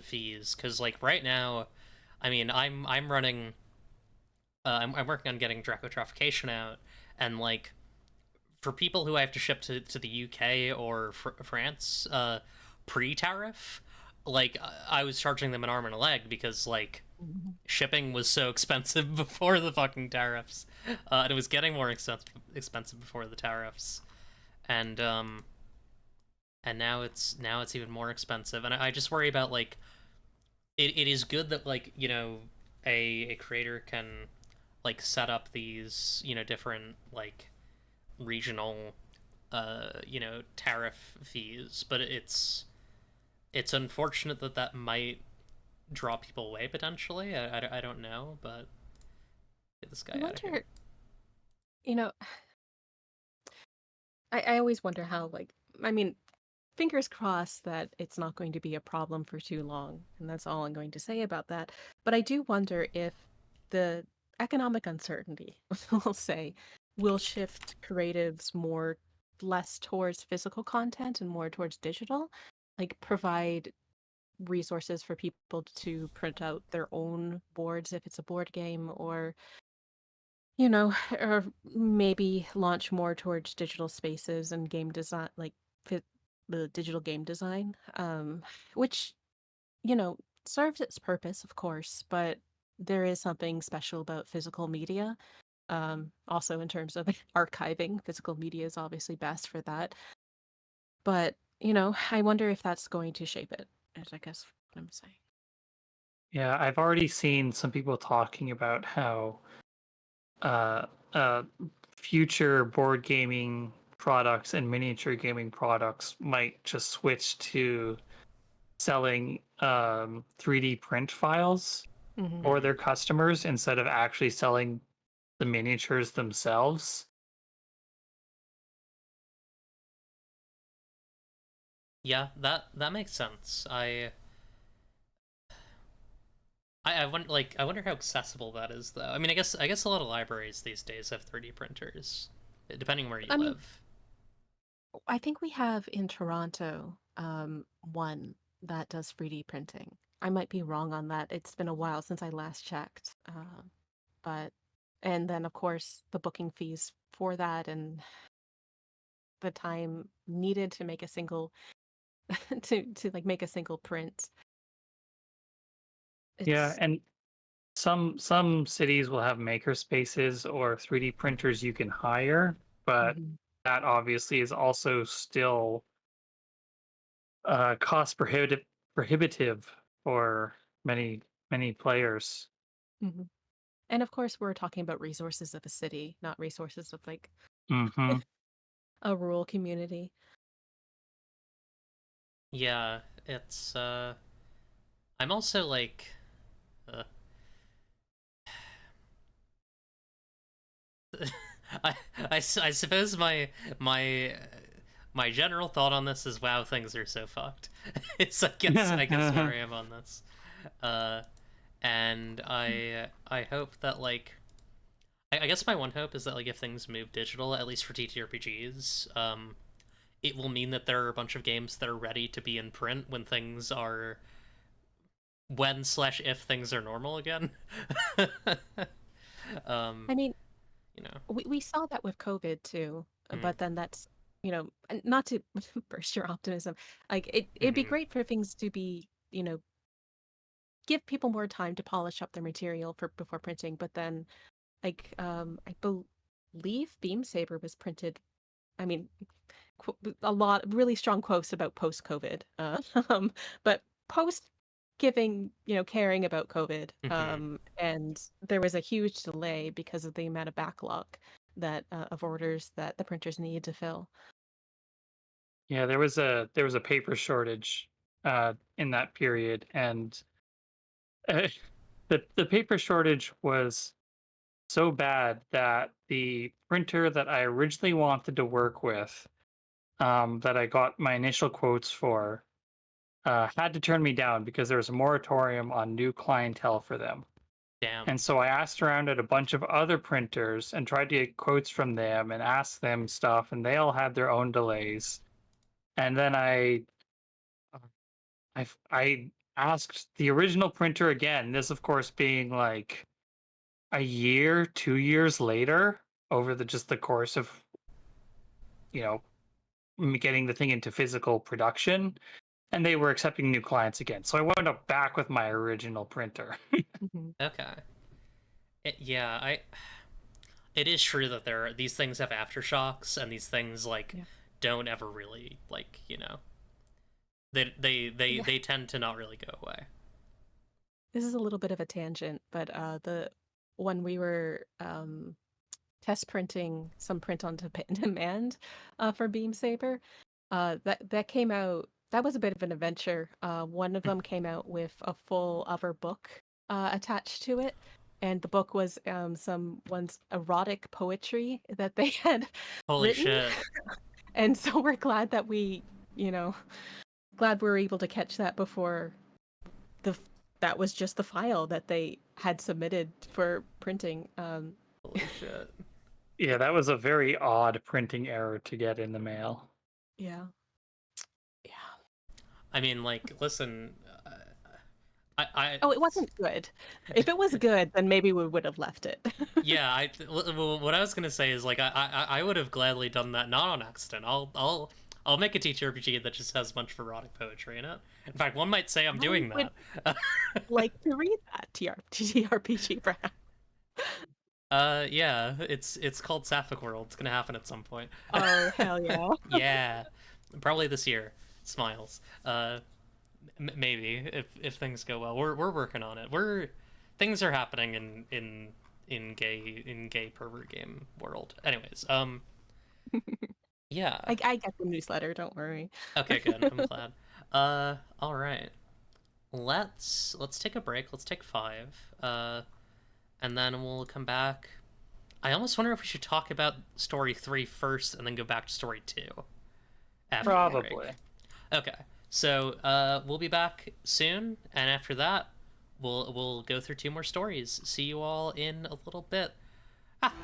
fees, because like right now, I mean, I'm running, I'm working on getting Dracotrification out, and like for people who I have to ship to the UK or France, pre-tariff, like I was charging them an arm and a leg because like
Mhm.
shipping was so expensive before the fucking tariffs, and it was getting more expensive before the tariffs, and now it's even more expensive, and I just worry about like it is good that like a creator can like set up these different like regional tariff fees, but it's unfortunate that might draw people away potentially. I don't know, but get this
I
guy out of here.
wonder, you know, I always wonder how, like, I mean, fingers crossed that it's not going to be a problem for too long, and that's all I'm going to say about that. But I do wonder if the economic uncertainty, we'll say, will shift creatives more less towards physical content and more towards digital, like provide resources for people to print out their own boards if it's a board game, or or maybe launch more towards digital spaces and game design, like fit the digital game design, which, you know, serves its purpose, of course, but there is something special about physical media. Also in terms of archiving, physical media is obviously best for that. But, I wonder if that's going to shape it, is I guess what I'm saying.
Yeah, I've already seen some people talking about how uh, uh, future board gaming products and miniature gaming products might just switch to selling 3D print files
Hmm.
for their customers instead of actually selling the miniatures themselves.
Yeah, that makes sense. I wonder how accessible that is though. I mean, I guess a lot of libraries these days have 3D printers, depending where you
I mean,
live.
I think we have in Toronto one that does 3D printing. I might be wrong on that. It's been a while since I last checked. But and then of course the booking fees for that and the time needed to make a single to like make a single print.
Yeah,
It's
and some cities will have maker spaces or 3D printers you can hire, but
Mhm.
that obviously is also still cost prohibitive for many players.
Mhm. And of course we're talking about resources of a city, not resources of like
Hmm.
a rural community.
Yeah, it's I'm also like uh, I, I suppose my my general thought on this is wow, things are so fucked. It's I guess where I am on this. Uh and I hope that like I guess my one hope is that like if things move digital, at least for TTRPGs, it will mean that there are a bunch of games that are ready to be in print when/if things are normal again. um,
I mean,
you know.
we saw that with COVID too,
Mm,
but then that's, and not to burst your optimism. Like it'd be
mm-hmm.
great for things to be, give people more time to polish up their material for before printing, but then like believe Beam Saber was printed. I mean, a lot really strong quotes about post-COVID, but post giving, caring about COVID, and there was a huge delay because of the amount of backlog that of orders that the printers needed to fill.
Yeah, there was a paper shortage in that period, and uh, the paper shortage was so bad that the printer that I originally wanted to work with, that I got my initial quotes for, had to turn me down because there was a moratorium on new clientele for them.
Damn.
And so I asked around at a bunch of other printers and tried to get quotes from them and ask them stuff, and they all had their own delays. And then I asked the original printer again. This, of course, being like a year, 2 years later, over the course of getting the thing into physical production, and they were accepting new clients again. So I wound up back with my original printer.
Okay. It is true that these things have aftershocks, and these things don't ever really they tend to not really go away.
This is a little bit of a tangent, but when we were test printing some print on demand for Beam Saber, that came out. That was a bit of an adventure. One of them came out with a full other book attached to it, and the book was someone's erotic poetry that they had
Holy
written.
shit.
And so we're glad that we were able to catch that before that was just the file that they had submitted for printing.
Holy shit.
Yeah, that was a very odd printing error to get in the mail.
Yeah.
I mean, listen,
it wasn't good. If it was good, then maybe we would have left it.
Yeah, what I was gonna say is I would have gladly done that, not on accident. I'll make a TTRPG that just has a bunch of erotic poetry in it. In fact, one might say I'm doing that.
Like to read that TTRPG, perhaps.
Yeah, it's called Sapphic World. It's gonna happen at some point.
Oh hell yeah!
Yeah, probably this year. Smiles. Maybe if things go well. We're working on it. Things are happening in gay pervert game world. Anyways, yeah.
I get the newsletter. Don't worry.
Okay, good. I'm glad. All right. Let's take a break. Let's take 5. And then we'll come back. I almost wonder if we should talk about story 3 first and then go back to story 2.
Probably.
Okay. So, we'll be back soon, and after that, we'll go through 2 more stories. See you all in a little bit. Ah.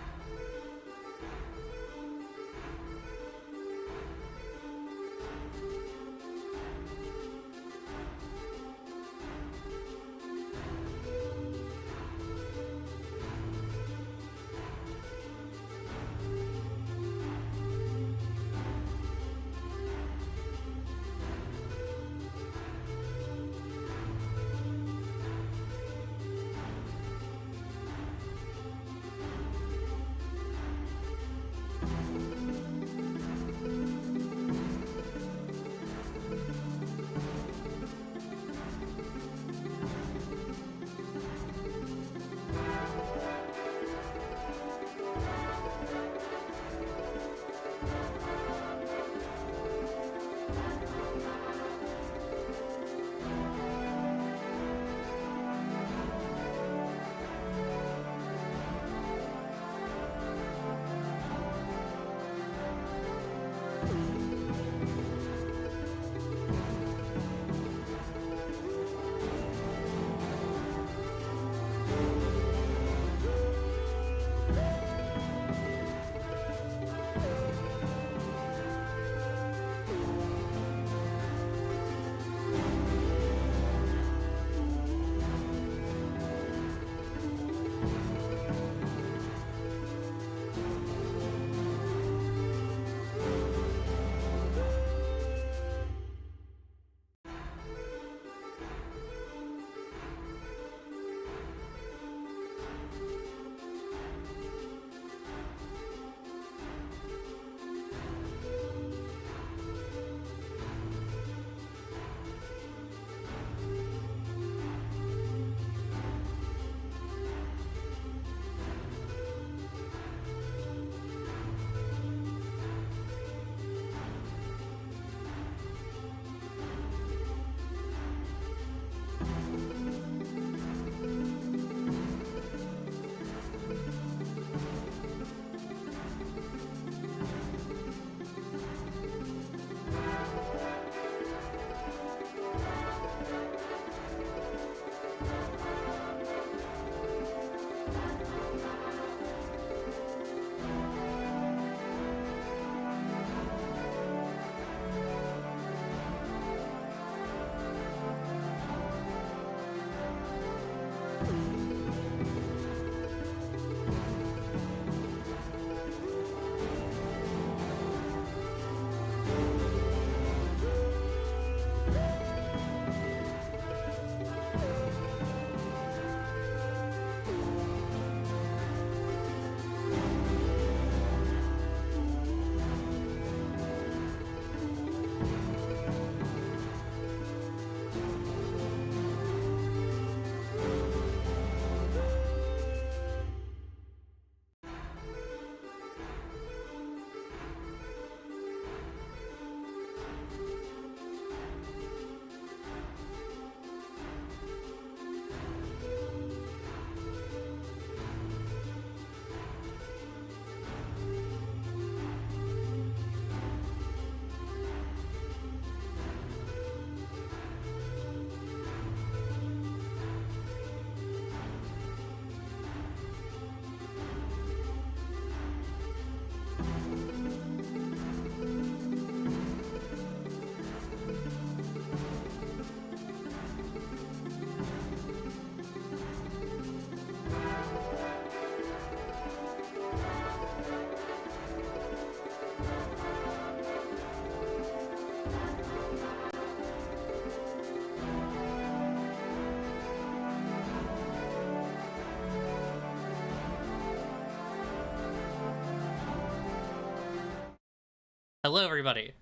Hello, everybody.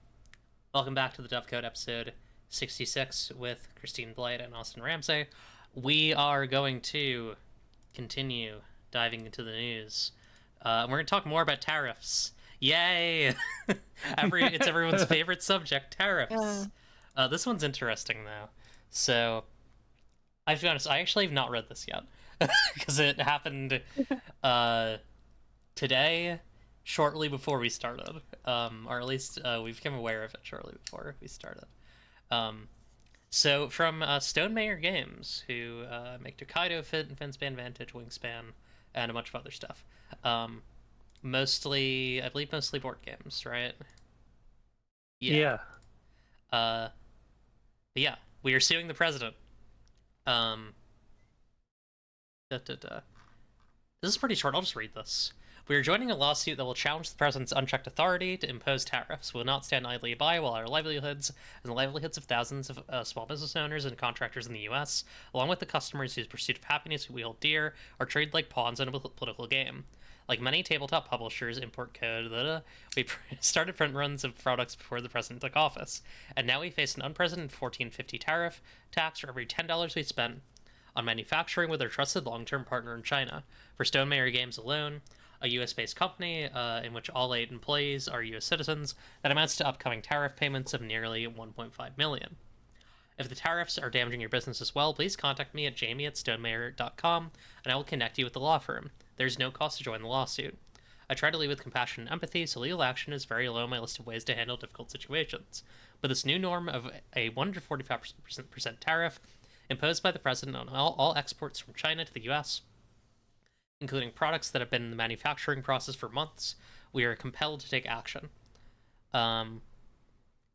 Welcome back to the Dovecote episode 66 with Christine Blight and Austin Ramsay. We are going to continue diving into the news. We're going to talk more about tariffs. Yay! It's everyone's favorite subject, tariffs. This one's interesting, though. So, I have to be honest, I actually have not read this yet. Because it happened today, shortly before we started. Or at least we became aware of it shortly before we started. So from Stone Mayer Games, who make Dovecote, Finspan, Vantage, Wingspan, and a bunch of other stuff. Mostly, I believe mostly board games, right?
Yeah.
But yeah, we are suing the president. This is pretty short, I'll just read this. We are joining a lawsuit that will challenge the president's unchecked authority to impose tariffs. We will not stand idly by while our livelihoods and the livelihoods of thousands of small business owners and contractors in the U.S., along with the customers whose pursuit of happiness we hold dear, are treated like pawns in a political game. Like many tabletop publishers, import code, we started print runs of products before the president took office, and now we face an unprecedented $14.50 tariff tax for every $10 we spent on manufacturing with our trusted long-term partner in China. For Stone Mayer Games alone, a U.S.-based company in which all 8 employees are U.S. citizens, that amounts to upcoming tariff payments of nearly $1.5 million. If the tariffs are damaging your business as well, please contact me at jamie@stonemayer.com, and I will connect you with the law firm. There's no cost to join the lawsuit. I try to lead with compassion and empathy, so legal action is very low on my list of ways to handle difficult situations. But this new norm of a 145% tariff imposed by the president on all exports from China to the U.S., including products that have been in the manufacturing process for months, we are compelled to take action. And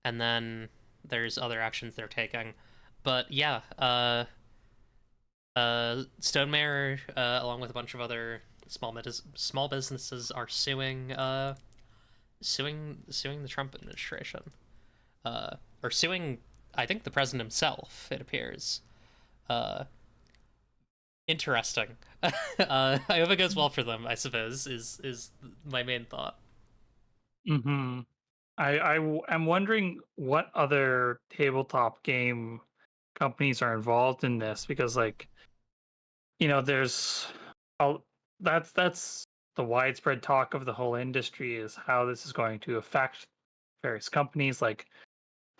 then there's other actions they're taking. But yeah, Stone Mayer, along with a bunch of other small businesses, are suing the Trump administration, or suing, I think, the president himself. It appears. Interesting. I hope it goes well for them, I suppose, is my main thought.
Mm-hmm. I'm wondering what other tabletop game companies are involved in this, because there's that's the widespread talk of the whole industry, is how this is going to affect various companies. Like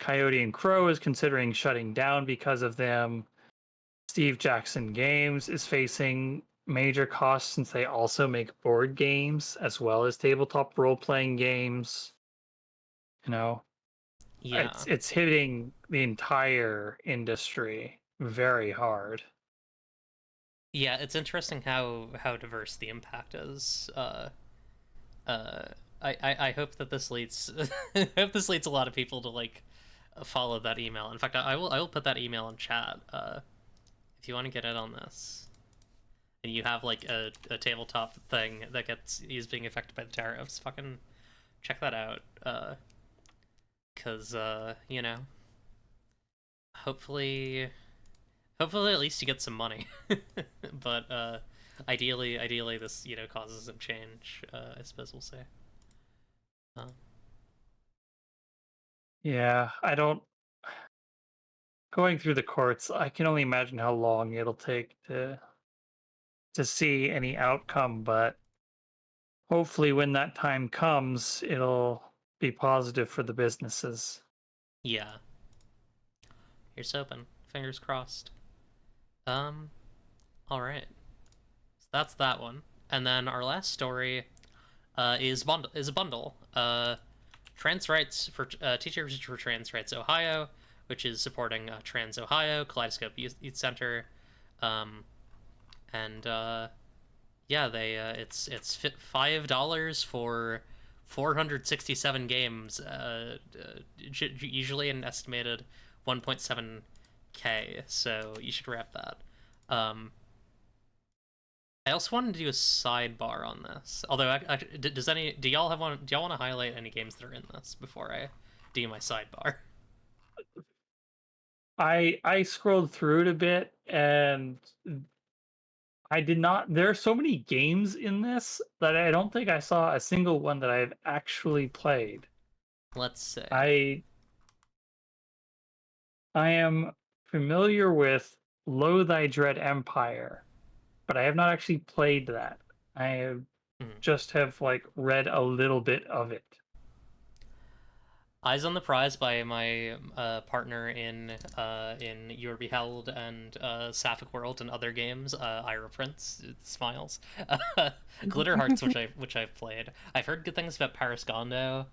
Coyote and Crow is considering shutting down because of them. Steve Jackson Games is facing major costs since they also make board games as well as tabletop role-playing games.
Yeah.
It's hitting the entire industry very hard.
Yeah, it's interesting how diverse the impact is. I hope that this leads I hope this leads a lot of people to follow that email. In fact, I will put that email in chat. If you want to get in on this, and you have a tabletop thing that is being affected by the tariffs, fucking check that out. Cause hopefully at least you get some money. But ideally this causes some change. I suppose we'll say.
Yeah, I don't. Going through the courts, I can only imagine how long it'll take to see any outcome, but hopefully when that time comes, it'll be positive for the businesses.
Yeah. Here's hoping. Fingers crossed. Alright. So that's that one. And then our last story is a bundle. Trans Rights for Teachers for Trans Rights Ohio, which is supporting Trans Ohio, Kaleidoscope Youth Center, and yeah, they it's $5 for 467 games, usually an estimated 1.7K. So you should wrap that. I also wanted to do a sidebar on this. Although, do y'all want to highlight any games that are in this before I do my sidebar?
I scrolled through it a bit, and I did not. There are so many games in this that I don't think I saw a single one that I've actually played.
Let's see.
I am familiar with Lo Thy Dread Empire, but I have not actually played that. I have just have like read a little bit of it.
Eyes on the Prize by my partner in Your Beheld and Sapphic World and other games. Ira Prince smiles. Glitter Hearts, which I've played. I've heard good things about Paris Gondo.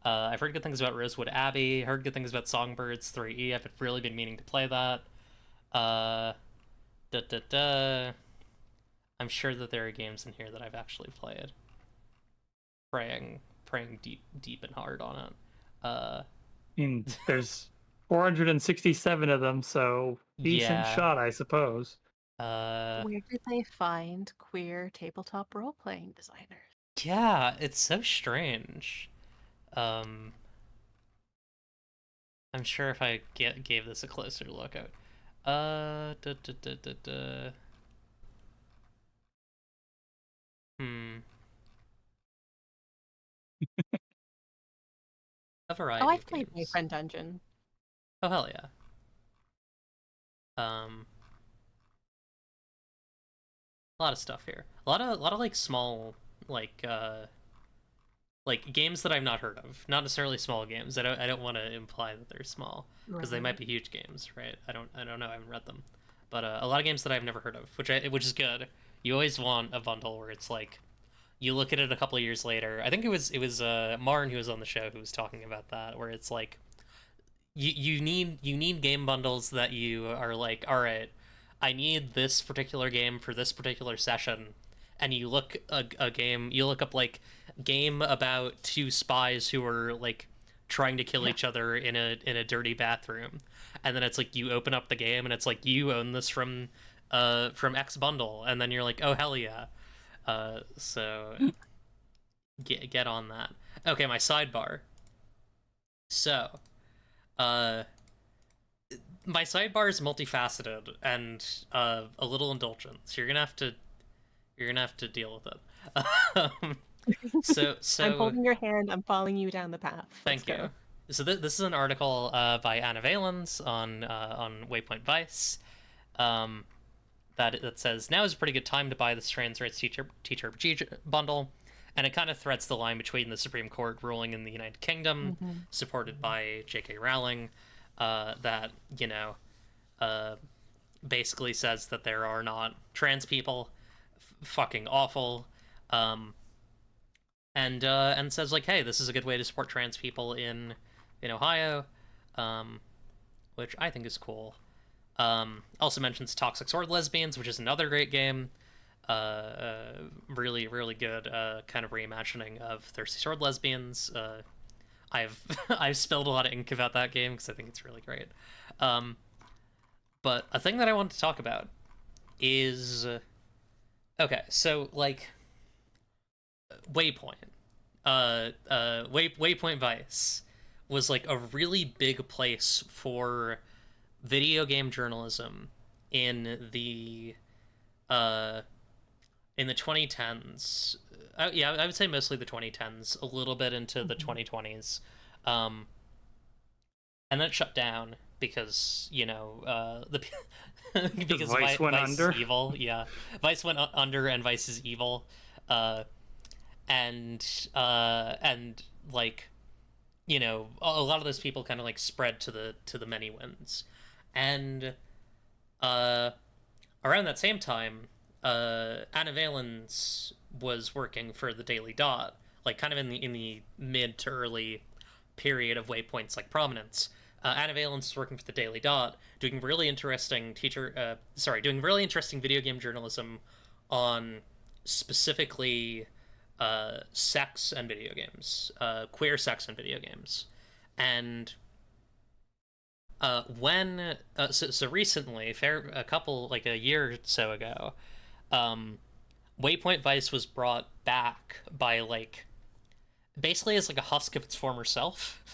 I've heard good things about Rosewood Abbey. Heard good things about Songbirds 3E. I've really been meaning to play that. Uh, da da da. I'm sure that there are games in here that I've actually played. Praying deep and hard on it.
I mean, there's 467 of them, so decent
Yeah.
shot, I suppose.
Where did they find queer tabletop role-playing designers?
Yeah, it's so strange. I'm sure if I gave this a closer look out. Da, da, da, da, da. A variety
Oh,
of
I've played
games.
Boyfriend Dungeon.
Oh hell yeah. A lot of stuff here. A lot of like small like games that I've not heard of. Not necessarily small games. I don't want to imply that they're small because they might be huge games, right? I don't know. I haven't read them, but a lot of games that I've never heard of, which is good. You always want a bundle where it's like you look at it a couple of years later. I think it was Marn who was on the show who was talking about that, where it's like you need game bundles that you are like, all right, I need this particular game for this particular session, and you look a game, you look up like game about two spies who are like trying to kill each other in a dirty bathroom, and then it's like you open up the game and it's like you own this from X bundle, and then you're like, oh hell yeah. So get on that. Okay, my sidebar. So my sidebar is multifaceted and a little indulgent, so you're gonna have to deal with it. So
I'm holding your hand. I'm following you down the path.
Thank you. So this is an article by Anna Valens on Waypoint Vice, that says now is a pretty good time to buy this trans rights teacher RPG bundle, and it kind of threads the line between the Supreme Court ruling in the United Kingdom, supported by J.K. Rowling, that basically says that there are not trans people, fucking awful, and says like, hey, this is a good way to support trans people in Ohio, which I think is cool. Also mentions Toxic Sword Lesbians, which is another great game. Really, really good kind of reimagining of Thirsty Sword Lesbians. I've spilled a lot of ink about that game because I think it's really great. But a thing that I want to talk about is okay. So like Waypoint, Waypoint Vice was like a really big place for video game journalism in the 2010s. Yeah, I would say mostly the 2010s, a little bit into the 2020s, and then it shut down because the because
Vice went under.
is evil. Yeah, Vice went under, and Vice is evil, and like a lot of those people kind of like spread to the many winds, and around that same time, Anna Valens was working for the Daily Dot, like kind of in the mid to early period of Waypoint's like prominence. Anna Valens is working for the Daily Dot, doing really interesting video game journalism on specifically sex and video games, queer sex and video games, and when so recently, a couple like a year or so ago, Waypoint Vice was brought back by like basically as like a husk of its former self,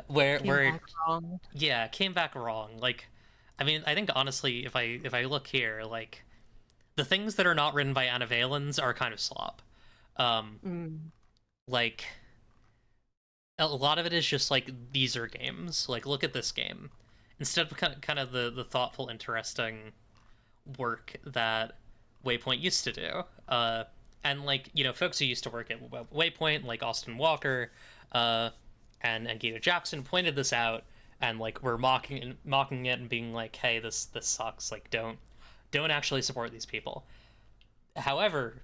where came back wrong. Like, I mean, I think honestly, if I look here, like the things that are not written by Anna Valens are kind of slop. Like a lot of it is just like these are games. Like look at this game, instead of kind of the thoughtful, interesting work that Waypoint used to do. And like folks who used to work at Waypoint, like Austin Walker, uh, and Gita Jackson pointed this out, and like we're mocking it and being like, hey, this sucks. Like don't actually support these people. However,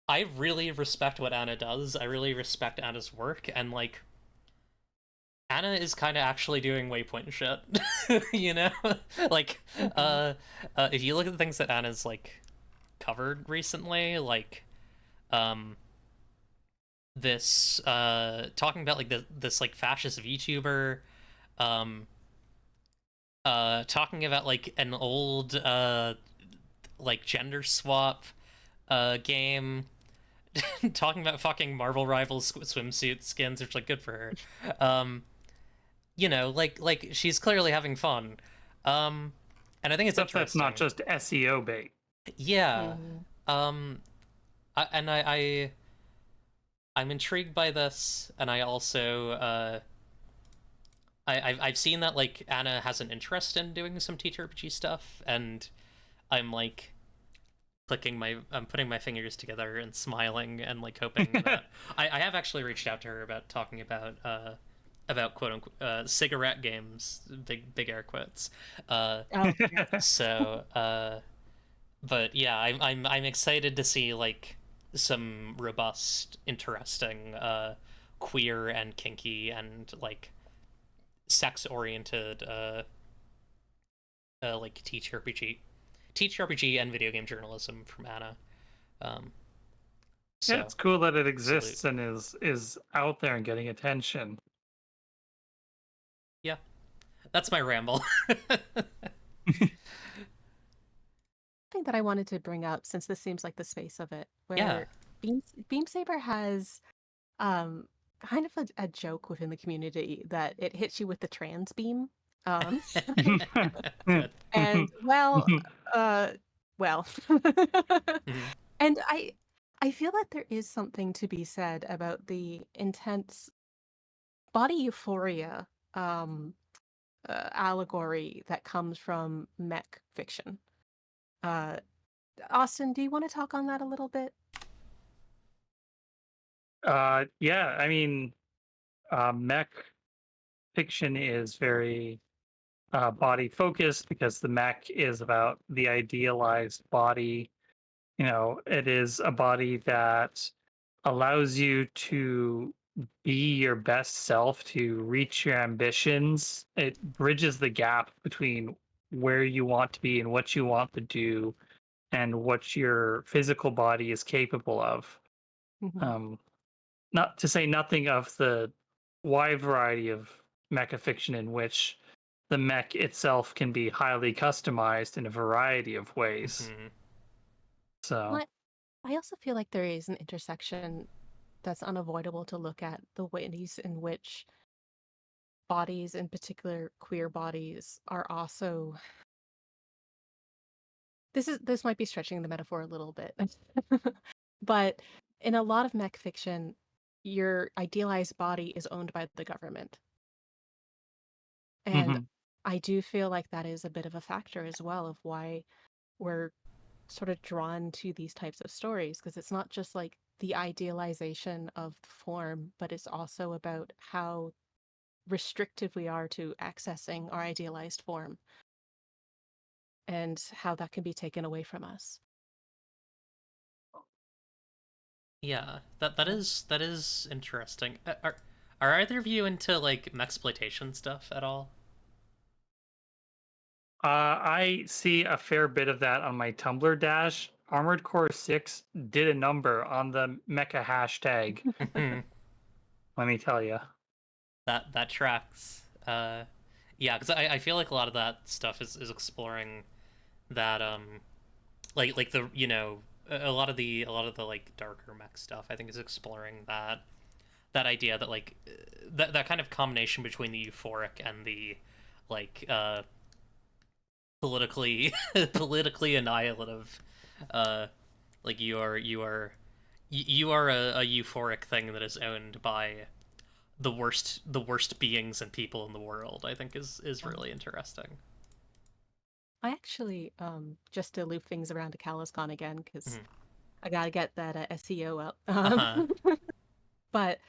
I really respect what Anna does. I really respect Anna's work, and like Anna is kind of actually doing Waypoint shit, you know? Like, if you look at the things that Anna's like covered recently, like, um, this talking about like this like fascist VTuber, um, talking about like an old like gender swap game, talking about fucking Marvel Rivals swimsuit skins, which like good for her. Like she's clearly having fun. And I think it's
Except that's
interesting.
not just SEO bait.
Yeah.
Mhm.
I'm intrigued by this, and I also I've seen that like Anna has an interest in doing some TTRPG stuff, and I'm like I'm putting my fingers together and smiling and like hoping that I have actually reached out to her about talking about quote unquote cigarette games, big air quotes.
Oh,
So but yeah, I'm excited to see like some robust, interesting, queer and kinky and like sex oriented like TTRPG and video game journalism from Anna. Um,
Yeah,
so
it's cool that it
salute.
exists and is out there and getting attention.
Yeah, that's my ramble.
thing that I wanted to bring up, since this seems like the space of it,
Yeah.
where Beam Saber has um kind of a joke within the community that it hits you with the trans beam. Um and well, uh well.
Mhm.
And I feel that there is something to be said about the intense body euphoria allegory that comes from mech fiction. Uh Austin, do you want to talk on that a little bit?
Yeah, I mean, mech fiction is very body focused because the mech is about the idealized body. You know, it is a body that allows you to be your best self, to reach your ambitions. It bridges the gap between where you want to be and what you want to do and what your physical body is capable of.
Mhm.
Um, Not to say nothing of the wide variety of mecha fiction in which the mech itself can be highly customized in a variety of ways.
Mhm.
So,
What I also feel like there is an intersection that's unavoidable to look at the ways in which bodies, in particular queer bodies, are also this might be stretching the metaphor a little bit. But in a lot of mech fiction, your idealized body is owned by the government. And
mhm.
I do feel like that is a bit of a factor as well of why we're sort of drawn to these types of stories, because it's not just like the idealization of the form, but it's also about how restrictive we are to accessing our idealized form and how that can be taken away from us.
Yeah, that is interesting. Are either of you into like mexploitation stuff at all?
I see a fair bit of that on my Tumblr dash. Armored Core 6 did a number on the mecha hashtag,
Mhm.
let me tell you.
That tracks. Yeah, because I feel like a lot of that stuff is exploring that like the a lot of the like darker mech stuff. I think is exploring that idea that like that kind of combination between the euphoric and the like politically politically annihilative. Uh, like you are a euphoric thing that is owned by the worst beings and people in the world, I think is really interesting.
I actually, just to loop things around to CalisCon again, because
Mhm.
I gotta get that SEO up.
Uh-huh.
But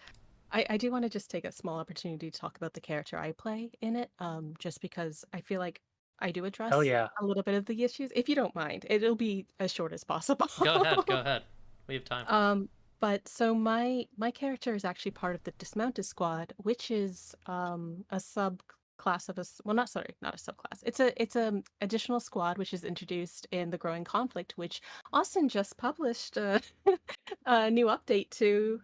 I do want to just take a small opportunity to talk about the character I play in it, just because I feel like I do
Hell
address
yeah.
a little bit of the issues. If you don't mind, it'll be as short as possible.
Go ahead, go ahead. We have time.
But so my character is actually part of the Dismounted Squad, which is a subclass of well, not sorry, not a subclass. It's a additional squad which is introduced in the Growing Conflict, which Austin just published a new update to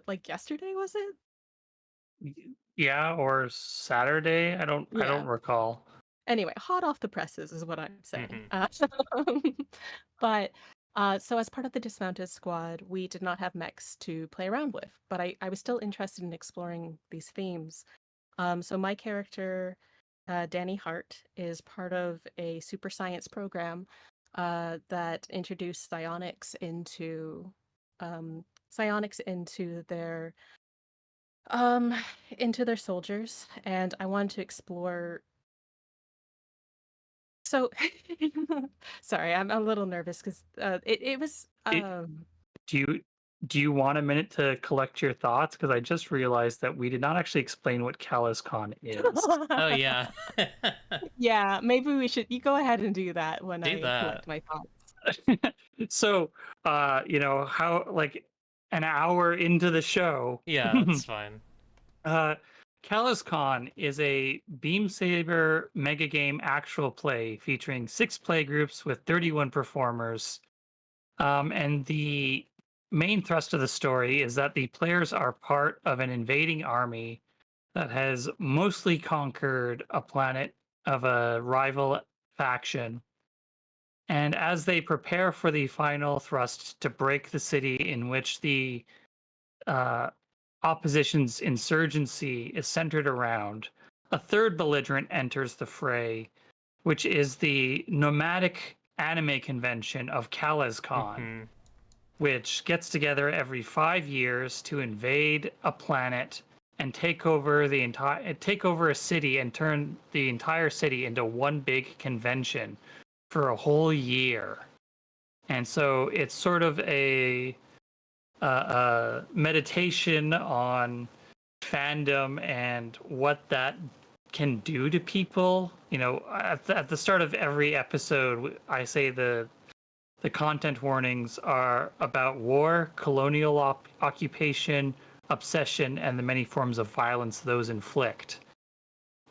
like yesterday, was it?
Yeah, or Saturday. I
Yeah.
don't recall.
Anyway, hot off the presses is what I'm saying.
Mhm.
But so as part of the Dismounted Squad, we did not have mechs to play around with, but I was still interested in exploring these themes. So my character, Danny Hart, is part of a super science program that introduced psionics um, into their soldiers, and I wanted to explore. So, sorry, I'm a little nervous because it was
Do, do you do you want a minute to collect your thoughts? Because I just realized that we did not actually explain what CalisCon is.
Oh yeah.
Yeah, maybe we should. You go ahead and do that when
Do
I
that.
collect my thoughts.
So, how like an hour into the show,
Yeah, that's fine.
uh, CalisCon is a Beam Saber mega game actual play featuring 6 play groups with 31 performers. And the main thrust of the story is that the players are part of an invading army that has mostly conquered a planet of a rival faction. And as they prepare for the final thrust to break the city in which the uh, opposition's insurgency is centered around, a third belligerent enters the fray, which is the nomadic anime convention of CalisCon,
Mhm.
which gets together every 5 years to invade a planet and take over a city and turn the entire city into one big convention for a whole year. And so it's sort of a meditation on fandom and what that can do to people. At the start of every episode, I say the content warnings are about war, colonial occupation, obsession, and the many forms of violence those inflict.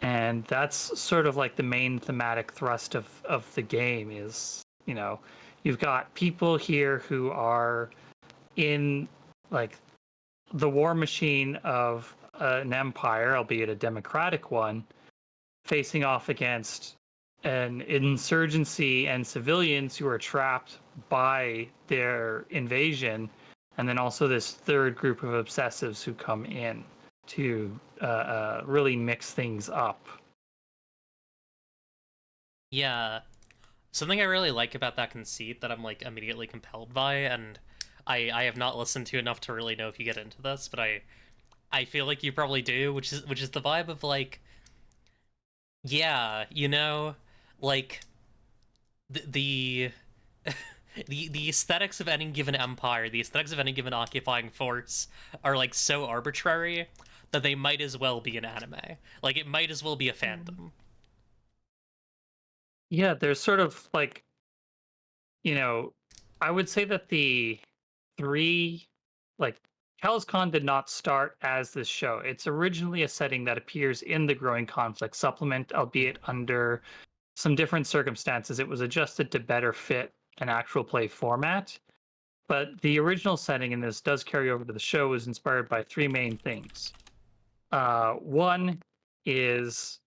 And that's sort of like the main thematic thrust of the game is, you've got people here who are in like the war machine of an empire, albeit a democratic one, facing off against an insurgency and civilians who are trapped by their invasion, and then also this third group of obsessives who come in to really mix things up.
Yeah. Something I really like about that conceit that I'm like immediately compelled by, and I have not listened to enough to really know if you get into this, but I feel like you probably do, which is the vibe of like, yeah, like the the aesthetics of any given empire, the aesthetics of any given occupying force are like so arbitrary that they might as well be an anime. Like it might as well be a fandom.
Yeah, there's sort of like, I would say that the three, like, CalisCon did not start as this show. It's originally a setting that appears in the Growing Conflict supplement, albeit under some different circumstances. It was adjusted to better fit an actual play format. But the original setting in this does carry over to the show, is inspired by three main things. One is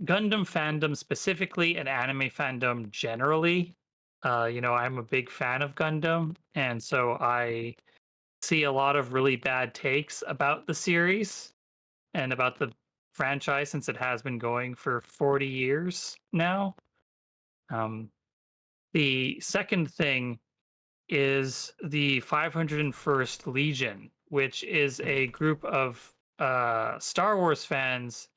Gundam fandom specifically and anime fandom generally. I'm a big fan of Gundam, and so I see a lot of really bad takes about the series and about the franchise since it has been going for 40 years now. Um, the second thing is the 501st Legion, which is a group of Star Wars fans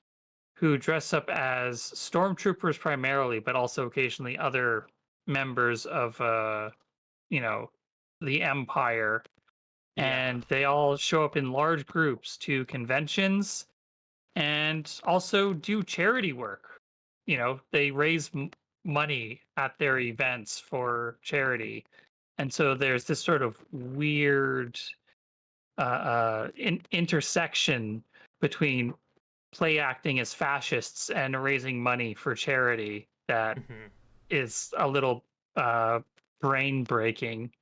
who dress up as stormtroopers primarily, but also occasionally other members of you know, the Empire. And they all show up in large groups to conventions and also do charity work. You know, they raise money at their events for charity. And so there's this sort of weird intersection between play acting as fascists and raising money for charity that
Mhm.
is a little uh, brain breaking.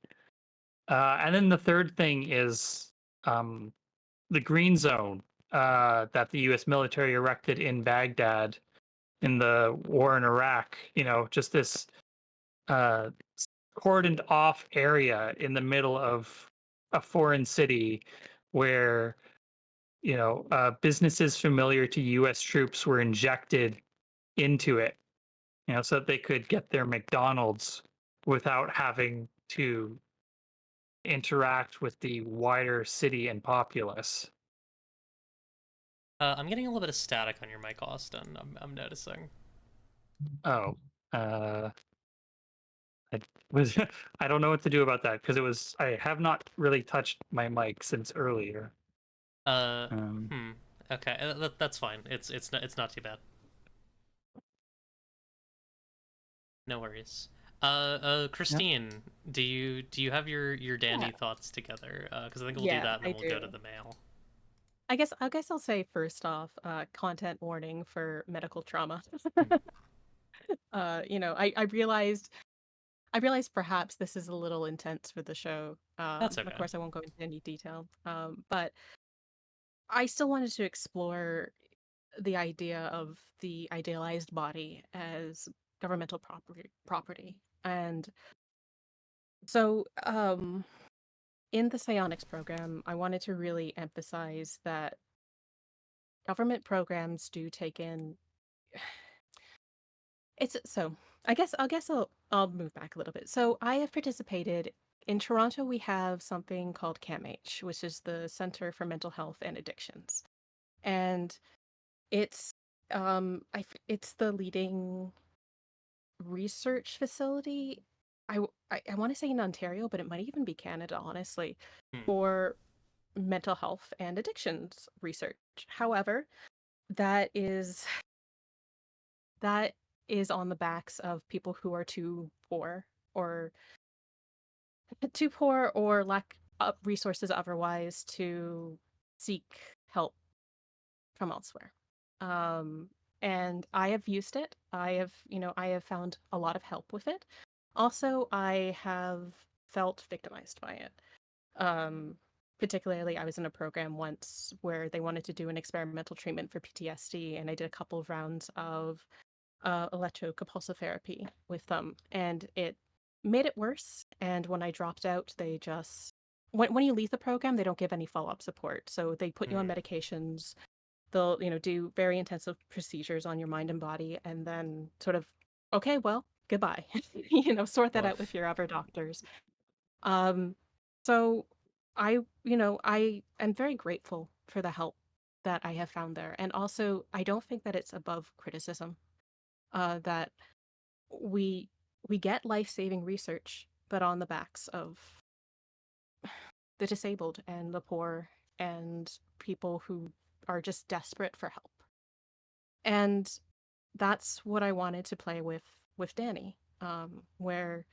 And then the third thing is the green zone that the U.S. military erected in Baghdad in the war in Iraq. You know, just this uh, cordoned off area in the middle of a foreign city where businesses familiar to U.S. troops were injected into it, so that they could get their McDonald's without having to interact with the wider city and populace.
I'm getting a little bit of static on your mic, Austin. I'm noticing.
Oh, uh, I was I don't know what to do about that because I have not really touched my mic since earlier.
Uh,
Um,
hmm. Okay, that's fine. It's not too bad. No worries.
yeah.
Christine, do you have your
Yeah,
dandy thoughts together? Because I think we'll do
yeah,
that and then
I
we'll go to
do.
the mail.
I guess I'll say first off, content warning for medical trauma.
Hmm.
I realized perhaps this is a little intense for the show.
That's
Of
okay.
course, I won't go into any detail. But I still wanted to explore the idea of the idealized body as governmental property. And so, in the psionics program, I wanted to really emphasize that government programs do take in it's so I guess I'll move back a little bit. So I have participated in Toronto. We have something called CAMH, which is the Center for Mental Health and Addictions, and it's it's the leading research facility. I want to say in Ontario, but it might even be Canada, honestly,
Hmm.
for mental health and addictions research. However, that is that is on the backs of people who are or too poor or lack resources otherwise to seek help from elsewhere. Um, and I have used it. I have found a lot of help with it. Also, I have felt victimized by it. Um, Particularly, I was in a program once where they wanted to do an experimental treatment for PTSD, and I did a couple of rounds of electrocompulsive therapy with them, and it made it worse. And when I dropped out, they just when you leave the program, they don't give any follow up support. So they put you on
Hmm.
medications. They'll do very intensive procedures on your mind and body, and then sort of okay, well, goodbye. Sort that out with
Woof.
your other doctors. Um, so I am very grateful for the help that I have found there, and also I don't think that it's above criticism that we we get life-saving research, but on the backs of the disabled and the poor and people who are just desperate for help. And that's what I wanted to play with Danny, where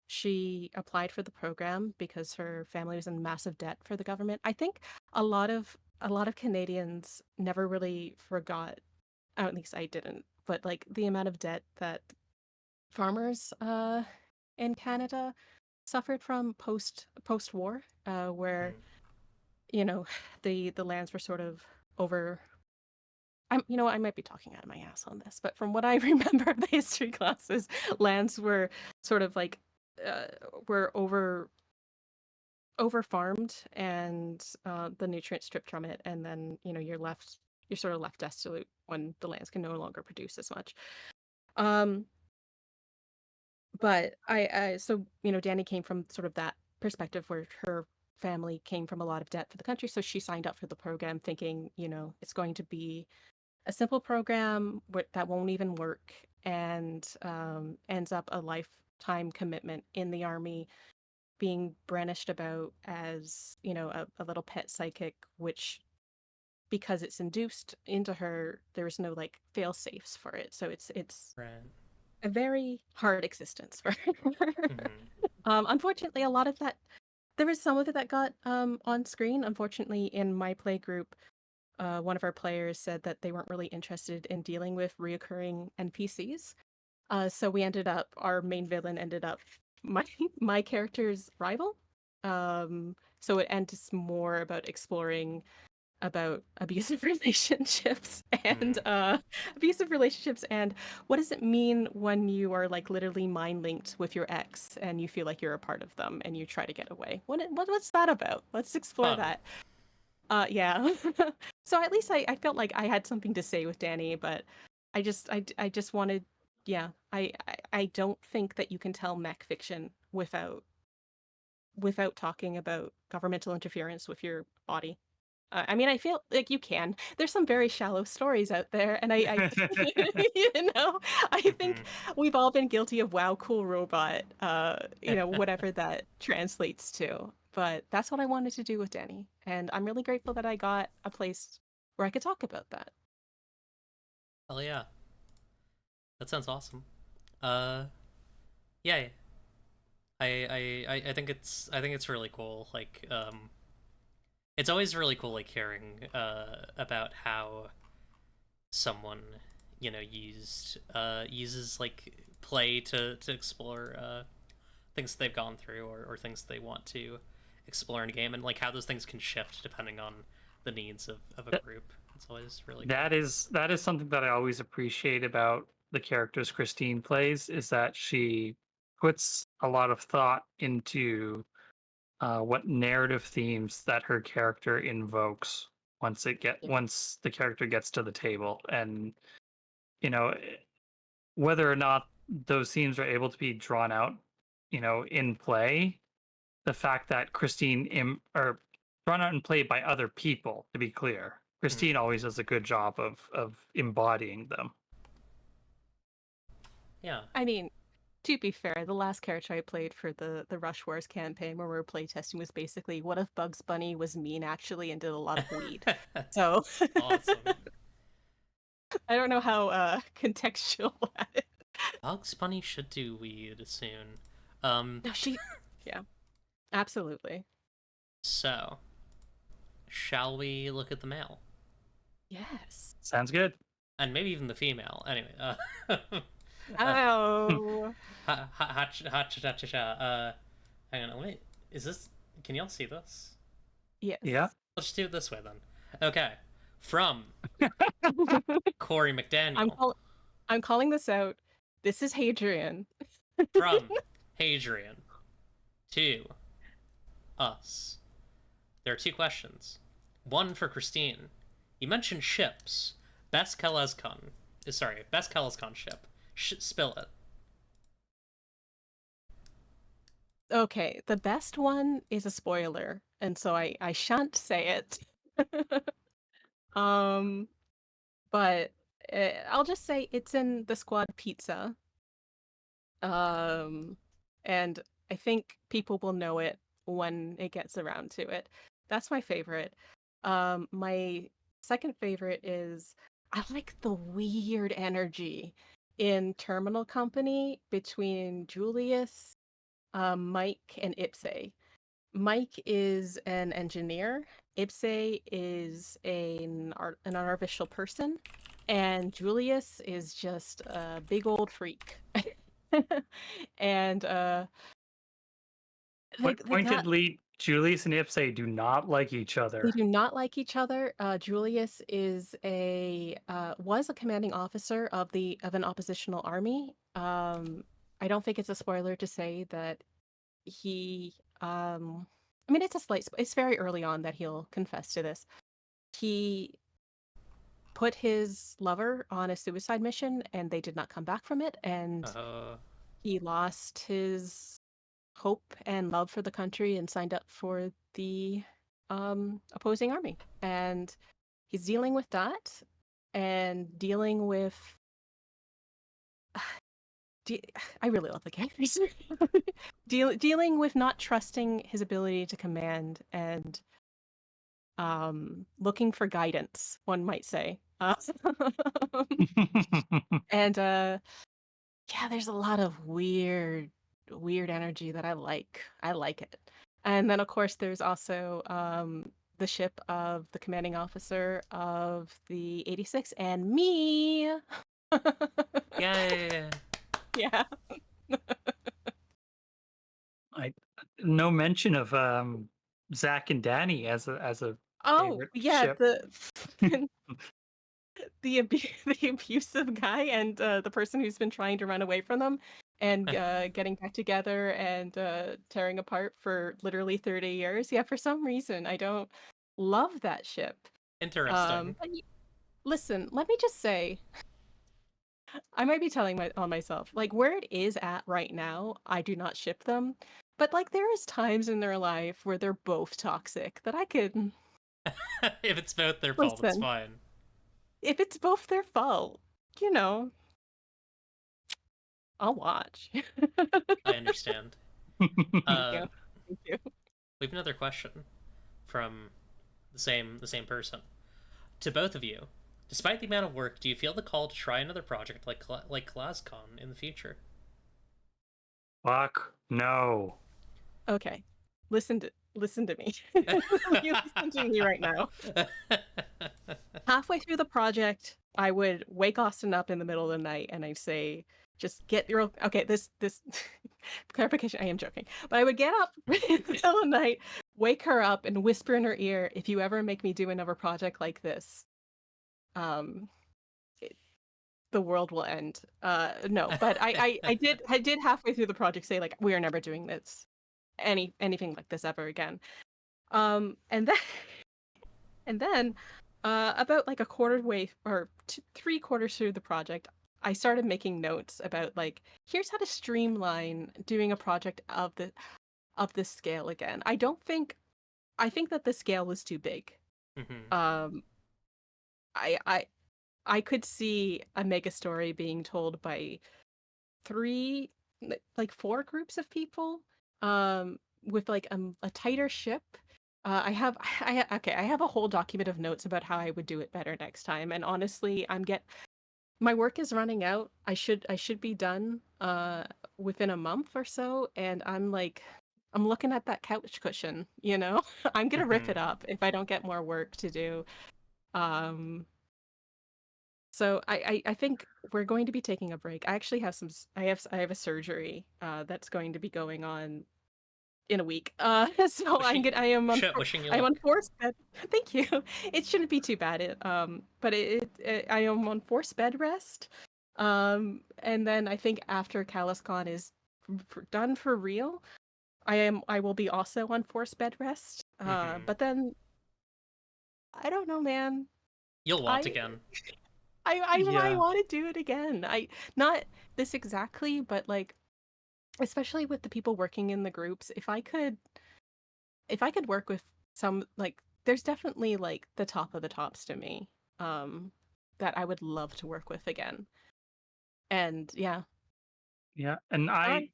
she applied for the program because her family was in massive debt for the government. I think a lot of Canadians never really forgot, at least I didn't, but like the amount of debt that farmers in Canada suffered from post war, where
Hmm.
you know the lands were sort of over. I might be talking out of my ass on this, but from what I remember of the history classes, lands were sort of like uh, were over farmed and the nutrients stripped from it, and then you're sort of left desolate when the lands can no longer produce as much. Um, but I so Danny came from sort of that perspective where her family came from a lot of debt for the country, so she signed up for the program thinking, it's going to be a simple program that won't even work, and ends up a lifetime commitment in the army, being brandished about as, a little pet psychic, which, because it's induced into her, there's no like fail safes for it. So it's
Right.
a very hard existence for her.
Mhm.
Unfortunately, a lot of that, there was some of it that got on screen. Unfortunately, in my play group, one of our players said that they weren't really interested in dealing with reoccurring NPCs. So our main villain ended up my my character's rival. So it ends more about exploring about abusive relationships and what does it mean when you are like literally mind linked with your ex and you feel like you're a part of them and you try to get away. What's that about? Let's explore
Fun.
that. Yeah. So at least I felt like I had something to say with Danny, but I just wanted, yeah, I don't think that you can tell mech fiction without talking about governmental interference with your body. I mean, I feel like you can. There's some very shallow stories out there, and I I think
Mhm.
we've all been guilty of "wow, cool robot," whatever that translates to. But that's what I wanted to do with Danny, and I'm really grateful that I got a place where I could talk about that.
Hell yeah. That sounds awesome. Uh, yeah. I think it's really cool. Like, it's always really cool, like hearing about how someone uses like play to explore things they've gone through, or things they want to explore in a game, and like how those things can shift depending on the needs of a
That
group. It's always really cool.
that is something that I always appreciate about the characters Christine plays, is that she puts a lot of thought into what narrative themes that her character invokes
Yeah.
once the character gets to the table, and you know whether or not those themes are able to be drawn out, in play. The fact that or drawn out and played by other people, to be clear,
Mhm.
Christine always does a good job of embodying them.
Yeah.
I mean, to be fair, the last character I played for the Rush Wars campaign where we were playtesting was basically what if Bugs Bunny was mean actually and did a lot of weed. So
Awesome.
I don't know how contextual that is.
Bugs Bunny should do weed soon.
No, yeah, absolutely.
So shall we look at the male
Yes.
Sounds good.
and maybe even the female? Anyway, uh,
Oh,
hang on, wait. Is this? Can y'all see this?
Yeah.
yes.
Let's do it this way then. Okay, from Corey
I'm
McDaniel,
call I'm calling this out. This is Hadrian.
from Hadrian to us. There are two questions. One for Christine. You mentioned ships. Best Kelescon ship. Spill it.
Okay, the best one is a spoiler, and so I shan't say it. um, but I'll just say it's in the squad pizza. Um, and I think people will know it when it gets around to it. That's my favorite. My second favorite is I like the weird energy in Terminal Company between Julius, Mike, and Ipse. Mike is an engineer. Ipse is an artificial person, and Julius is just a big old freak. And they got
Pointedly, Julius and Ipse do not like each
they
other.
do not like each other. Julius is was a commanding officer of an oppositional army. I don't think it's a spoiler to say that he I mean it's very early on that he'll confess to this. He put his lover on a suicide mission and they did not come back from it, and
Uh,
he lost his hope and love for the country and signed up for the opposing army. And he's dealing with that and dealing with I really love the characters. Dealing with not trusting his ability to command and looking for guidance, one might say. And yeah, there's a lot of weird energy that I like. I like it. And then of course there's also the ship of the commanding officer of the 86 and me.
Yay!
Yeah.
No mention of Zach and Danny as a
Oh,
favorite
yeah,
ship.
the abusive guy and the person who's been trying to run away from them and getting back together and tearing apart for literally 30 years. Yeah, for some reason I don't love that ship.
Interesting.
Listen, let me just say, I might be telling on myself, like where it is at right now, I do not ship them. But like there is times in their life where they're both toxic that I could
If it's both their fault, it's
listen.
fine.
If it's both their fault, you know, I'll watch.
I understand.
Thank you. Thank you.
We have another question from the same person. To both of you, despite the amount of work, do you feel the call to try another project like ClassCon in the future?
Fuck no.
Okay. Listen to me. You listen to me right now. Halfway through the project, I would wake Austin up in the middle of the night and I'd say, just get your okay, this clarification, I am joking. But I would get up in the middle of the night, wake her up and whisper in her ear, if you ever make me do another project like this, the world will end. No, but I did halfway through the project say like we are never doing this anything like this ever again. And then and then about like a quarter way or 3/4 through the project, I started making notes about like here's how to streamline doing a project of this scale again. I think that the scale was too big.
Mm-hmm.
I I could see a mega story being told by like 4 groups of people, with like a tighter ship. I have a whole document of notes about how I would do it better next time. And honestly, my work is running out. I should be done within a month or so, and I'm looking at that couch cushion, you know? I'm gonna rip
Mm-hmm.
it up if I don't get more work to do. Um So I think we're going to be taking a break. I actually have I have a surgery that's going to be going on in a week. So
Wishing you
I am
luck.
on forced bed. Thank you. It shouldn't be too bad. But I am on forced bed rest. And then I think after CallusCon is done for real, I will be also on forced bed rest.
Mm-hmm.
But then I don't know, man.
You'll want
I
again.
I
Yeah.
want to do it again. I not this exactly, but like especially with the people working in the groups, if I could work with some like there's definitely like the top of the tops to me that I would love to work with again. And yeah.
Yeah. And
All right.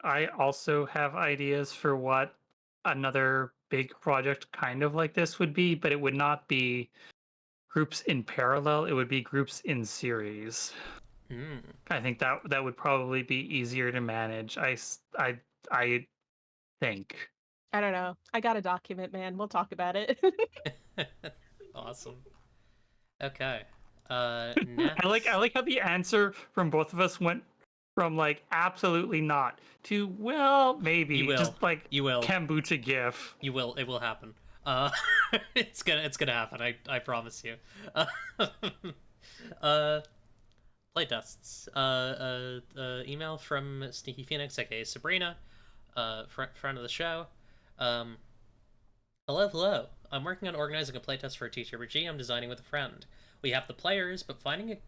I also have ideas for what another big project kind of like this would be, but it would not be groups in parallel, it would be groups in series.
Mm.
I think that would probably be easier to manage. I think.
I don't know. I got a document, man. We'll talk about it.
Awesome. Okay.
I
Next.
like how the answer from both of us went from like absolutely not to well
You
maybe,
will.
just like
You will.
kombucha gif.
You will. It will happen. It's gonna happen. I promise you. Uh, Playtests. Email from Sneaky Phoenix, aka Sabrina, friend of the show. Hello, hello. I'm working on organizing a playtest for a TTRPG I'm designing with a friend. We have the players, but finding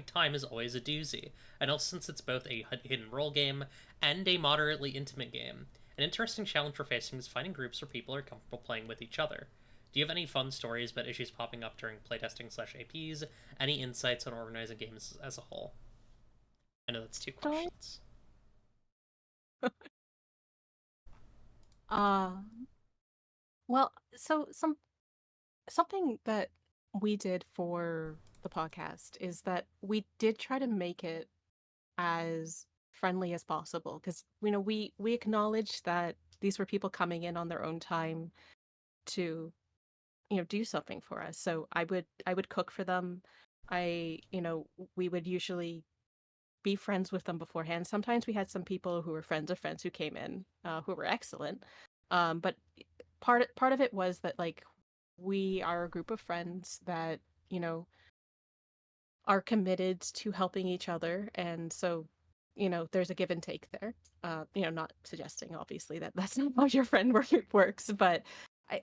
time is always a doozy. And also, since it's both a hidden role game and a moderately intimate game, an interesting challenge for facing is finding groups where people are comfortable playing with each other. Do you have any fun stories about issues popping up during playtesting/APs? Any insights on organizing games as a whole? I know that's 2
Story?
questions.
Uh, well, so something that we did for the podcast is that we did try to make it as friendly as possible because we acknowledge that these were people coming in on their own time to do something for us. So I would cook for them. We would usually be friends with them beforehand. Sometimes we had some people who were friends of friends who came in, who were excellent. But part of it was that like we are a group of friends that you know are committed to helping each other, and so there's a give and take there. Not suggesting obviously that that's not how your friend work works, but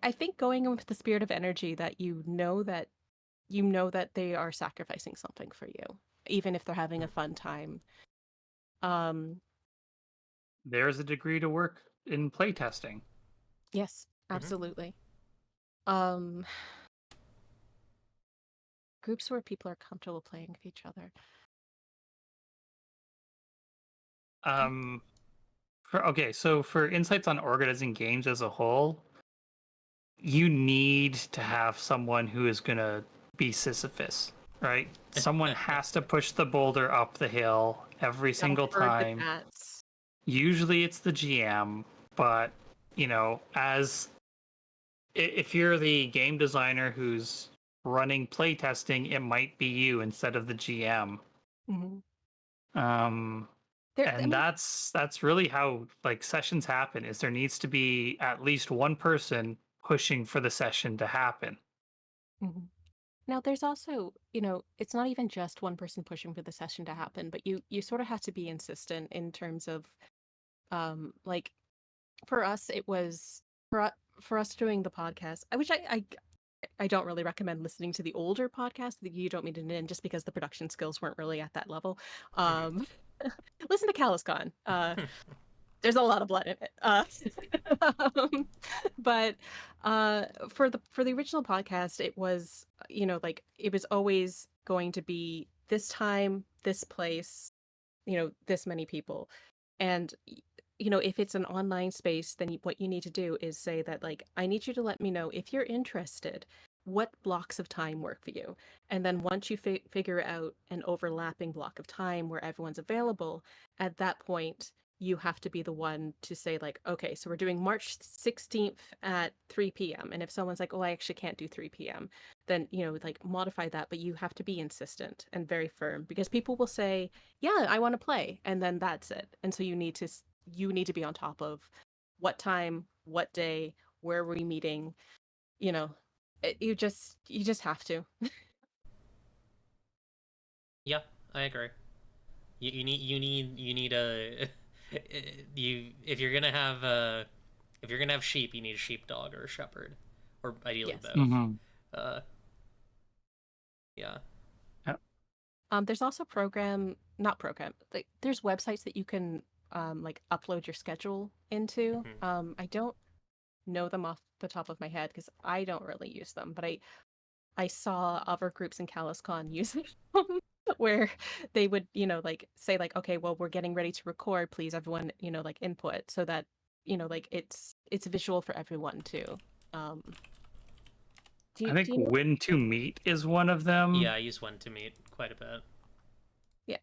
I think going in with the spirit of energy that that they are sacrificing something for you, even if they're having a fun time. Um,
There's a degree to work in playtesting.
yes,
Mhm.
absolutely. Um, Groups where people are comfortable playing with each other.
So for insights on organizing games as a whole, you need to have someone who is going to be Sisyphus, right? Someone has to push the boulder up the hill every
Gotta
single
herd the
time.
cats.
Usually it's the GM, but as if you're the game designer who's running playtesting, it might be you instead of the GM.
Mhm.
Um,
There, I
and
mean,
that's really how like sessions happen. Is there needs to be at least one person pushing for the session to happen.
mhm. Now there's also, it's not even just one person pushing for the session to happen, but you sort of have to be insistent in terms of, like for us, it was for us doing the podcast. I don't really recommend listening to the older podcast that you don't mean to in just because the production skills weren't really at that level. Um, Listen to CallusCon. There's a lot of blood in it. Um, but for the original podcast, it was like it was always going to be this time, this place, this many people, and if it's an online space, then what you need to do is say that like I need you to let me know if you're interested. What blocks of time work for you? And then once you figure out an overlapping block of time where everyone's available, at that point you have to be the one to say like, okay, so we're doing March 16th at 3 p.m. And if someone's like, oh, I actually can't do 3 p.m., then, like modify that, but you have to be insistent and very firm because people will say, yeah, I want to play. And then that's it. And so you need to be on top of what time, what day, where are we meeting, you know, you just have to.
Yeah, I agree. You need a you if you're gonna have sheep, you need a sheepdog or a shepherd, or ideally
Yes.
both.
Mm-hmm.
Uh, yeah.
There's also not program, like there's websites that you can like upload your schedule into.
Mhm.
I don't know them off the top of my head because I don't really use them, but I saw other groups in CallusCon using them where they would, like say like, okay, well, we're getting ready to record, please everyone, like input so that, like it's visual for everyone too. Um, do
I
you
think
do you know?
When to Meet is one of them.
Yeah, I use one to meet quite a bit.
Yeah.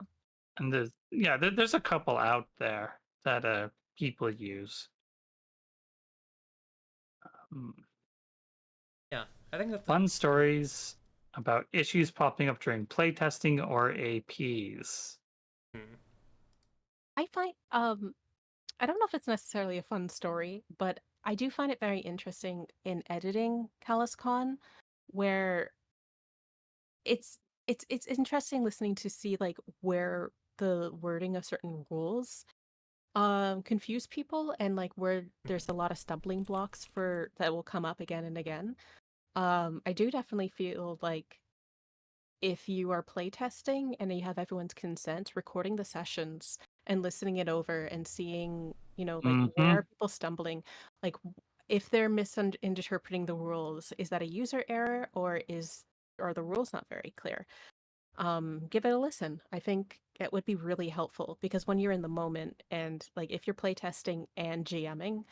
And there's a couple out there that people use. Um,
Yeah, I think that
Fun stories about issues popping up during playtesting or APs.
hmm.
I find I don't know if it's necessarily a fun story, but I do find it very interesting in editing CallusCon, where it's it's interesting listening to see like where the wording of certain rules confuse people and like where there's a lot of stumbling blocks for that will come up again and again. I do definitely feel like if you are playtesting and you have everyone's consent, recording the sessions and listening it over and seeing, like where
Mm-hmm.
are people stumbling, like if they're misinterpreting the rules, is that a user error or are the rules not very clear? Give it a listen. I think it would be really helpful because when you're in the moment and like if you're playtesting and GMing,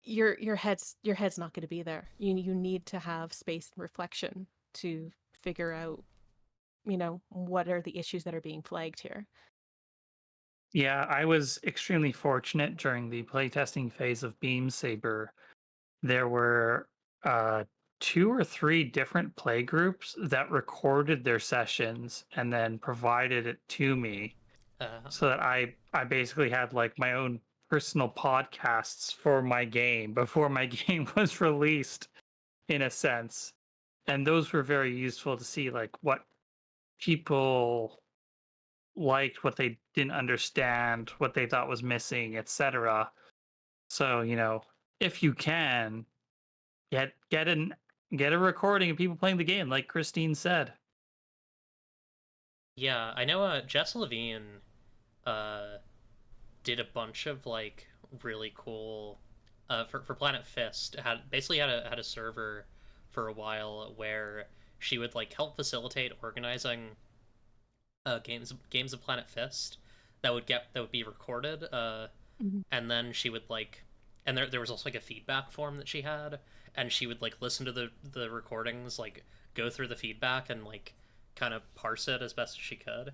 your head's not going to be there. You need to have space and reflection to figure out, what are the issues that are being flagged here.
Yeah, I was extremely fortunate during the playtesting phase of Beam Saber. There were uh, two or three different play groups that recorded their sessions and then provided it to me so that I basically had like my own personal podcasts for my game before my game was released in a sense. And those were very useful to see like what people liked, what they didn't understand, what they thought was missing, etc. So, if you can get an get a recording of people playing the game, like Christine said.
Yeah, I know Jess Levine uh did a bunch of like really cool for Planet Fist had a server for a while where she would like help facilitate organizing games of Planet Fist that would be recorded
Mhm.
and then she would like and there was also like a feedback form that she had and she would like listen to the recordings, like go through the feedback and like kind of parse it as best as she could.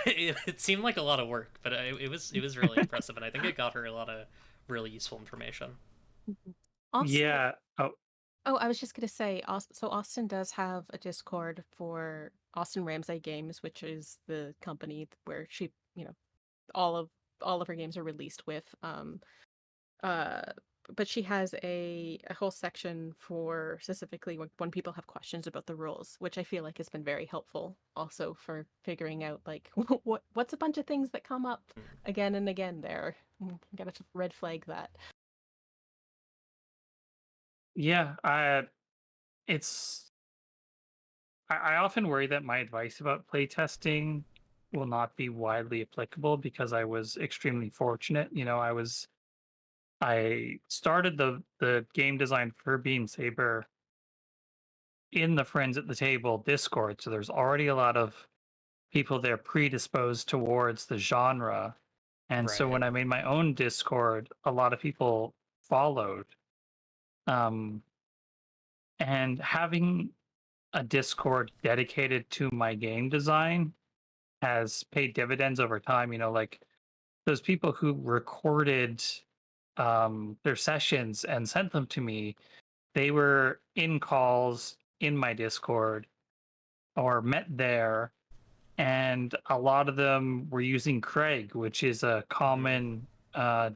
It seemed like a lot of work, but it was really impressive, and I think it got her a lot of really useful information.
Mhm. Also,
Yeah. Oh,
oh, I was just gonna say, so Austin does have a Discord for Austin Ramsay Games, which is the company where she, all of all of her games are released with. Uh, but she has a whole section for specifically when people have questions about the rules, which I feel like has been very helpful also for figuring out like what's a bunch of things that come up again and again there. Gotta red flag that.
yeah. It's I often worry that my advice about playtesting will not be widely applicable because I was extremely fortunate. I started the game design for Beam Saber in the Friends at the Table Discord, so there's already a lot of people there predisposed towards the genre. And so
Right.
when I made my own Discord, a lot of people followed. Um, and having a Discord dedicated to my game design has paid dividends over time. Like those people who recorded their sessions and sent them to me, they were in calls in my Discord or met there. And a lot of them were using Craig, which is a
Mm-hmm.
common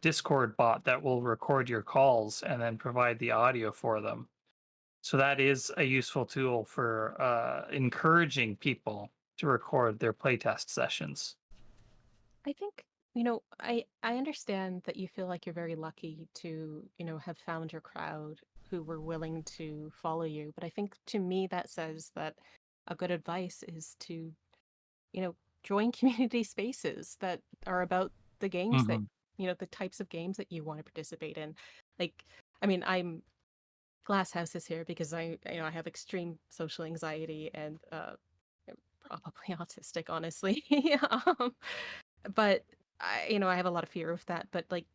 Discord bot that will record your calls and then provide the audio for them. So that is a useful tool for encouraging people to record their playtest sessions.
I think, I understand that you feel like you're very lucky to, have found your crowd who were willing to follow you. But I think to me that says that a good advice is to, you know, join community spaces that are about the games that,
Hmm.
the types of games that you want to participate in. Like, I mean, I'm glass houses here because I have extreme social anxiety and I'm probably autistic, honestly. um, but I have a lot of fear of that. But like,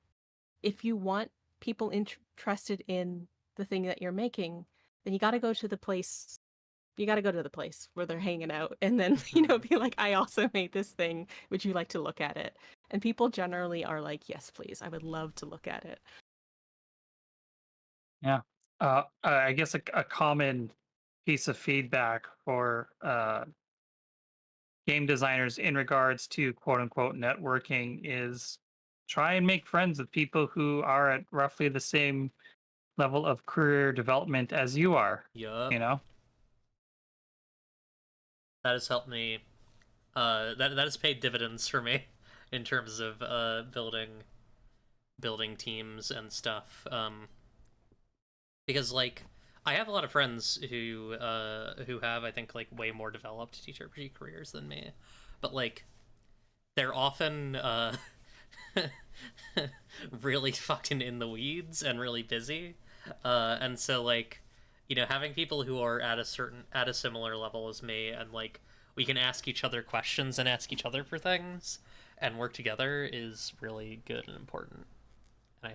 if you want people interested in the thing that you're making, then you got to go to the place. You got to go to the place where they're hanging out, and then
Mm-hmm.
be like, "I also made this thing. Would you like to look at it?" And people generally are like, "Yes, please. I would love to look at it."
Yeah. I guess a common piece of feedback for game designers in regards to quote unquote networking is try and make friends with people who are at roughly the same level of career development as you are, you
Yup.
know?
That has helped me. That has paid dividends for me in terms of building teams and stuff. Because like I have a lot of friends who have, I think, like way more developed TTRPG careers than me, but like they're often really fucking in the weeds and really busy, and so like, you know, having people who are at a similar level as me, and like we can ask each other questions and ask each other for things and work together is really good and important. And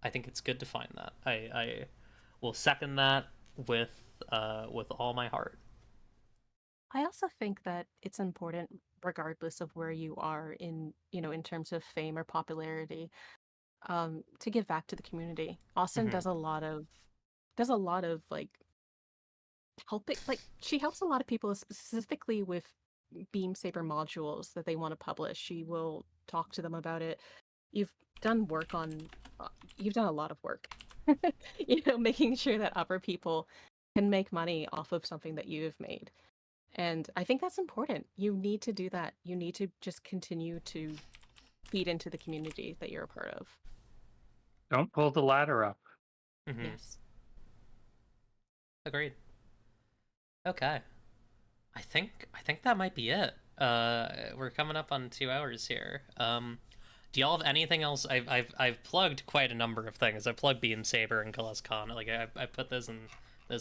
I think it's good to find that. I will second that with all my heart.
I also think that it's important, regardless of where you are in, in terms of fame or popularity, to give back to the community. Austin
Mm-hmm.
does a lot of like helping, like she helps a lot of people specifically with Beam Saber modules that they want to publish. She will talk to them about it. You've done work on, you've done a lot of work, making sure that other people can make money off of something that you've made. And I think that's important. You need to do that. You need to just continue to feed into the community that you're a part of.
Don't pull the ladder up.
Mm-hmm.
Yes.
Agreed. Okay. I think that might be it. We're coming up on 2 hours here. Do y'all have anything else? I've plugged quite a number of things. I plugged Beam Saber and Gillespie. Like I put those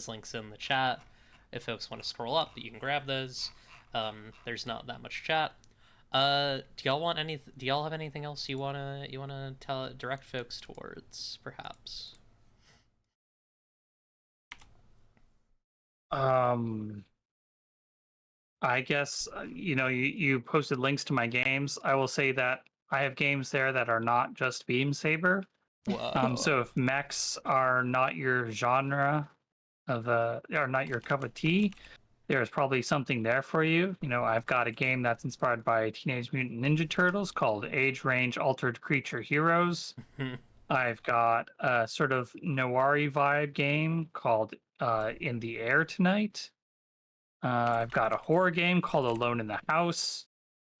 links in the chat. If folks want to scroll up, you can grab those. There's not that much chat. Do y'all have anything else you wanna direct folks towards, perhaps?
I guess you posted links to my games. I will say that I have games there that are not just Beam Saber.
Whoa.
So if mechs are not your genre are not your cup of tea, there's probably something there for you. I've got a game that's inspired by Teenage Mutant Ninja Turtles called Age Range Altered Creature Heroes. I've got a sort of noir vibe game called In the Air Tonight. I've got a horror game called Alone in the House.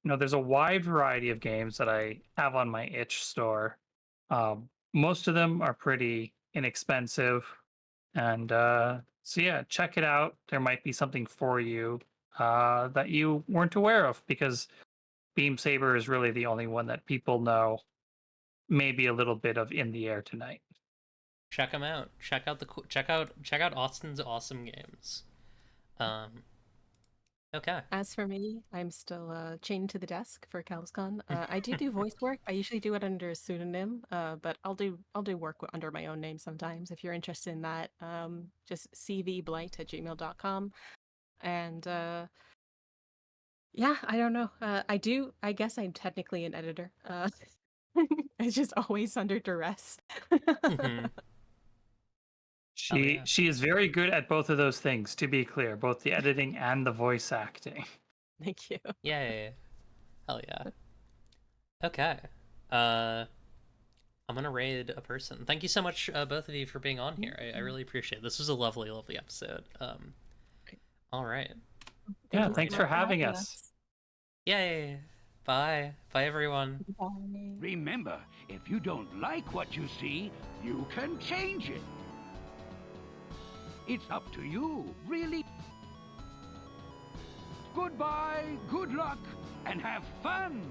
There's a wide variety of games that I have on my itch store. Most of them are pretty inexpensive. And so, yeah, check it out. There might be something for you that you weren't aware of, because Beam Saber is really the only one that people know. Maybe a little bit of In the Air Tonight.
Check them out. Check out Austin's awesome games. Okay.
As for me, I'm still chained to the desk for CalsCon. I do voice work. I usually do it under a pseudonym, but I'll do work under my own name sometimes. If you're interested in that, just cvblight@gmail.com. And yeah, I don't know. I guess I'm technically an editor. It's just always under duress.
Mm-hmm.
She is very good at both of those things, to be clear, both the editing and the voice acting.
Thank you.
Yay. Hell yeah. Okay. I'm gonna raid a person. Thank you so much, both of you, for being on here. I really appreciate it. This was a lovely, lovely episode. All right.
Yeah, thanks for having us.
Yay. Bye. Bye, everyone.
Bye.
Remember, if you don't like what you see, you can change it. It's up to you, really. Goodbye, good luck, and have fun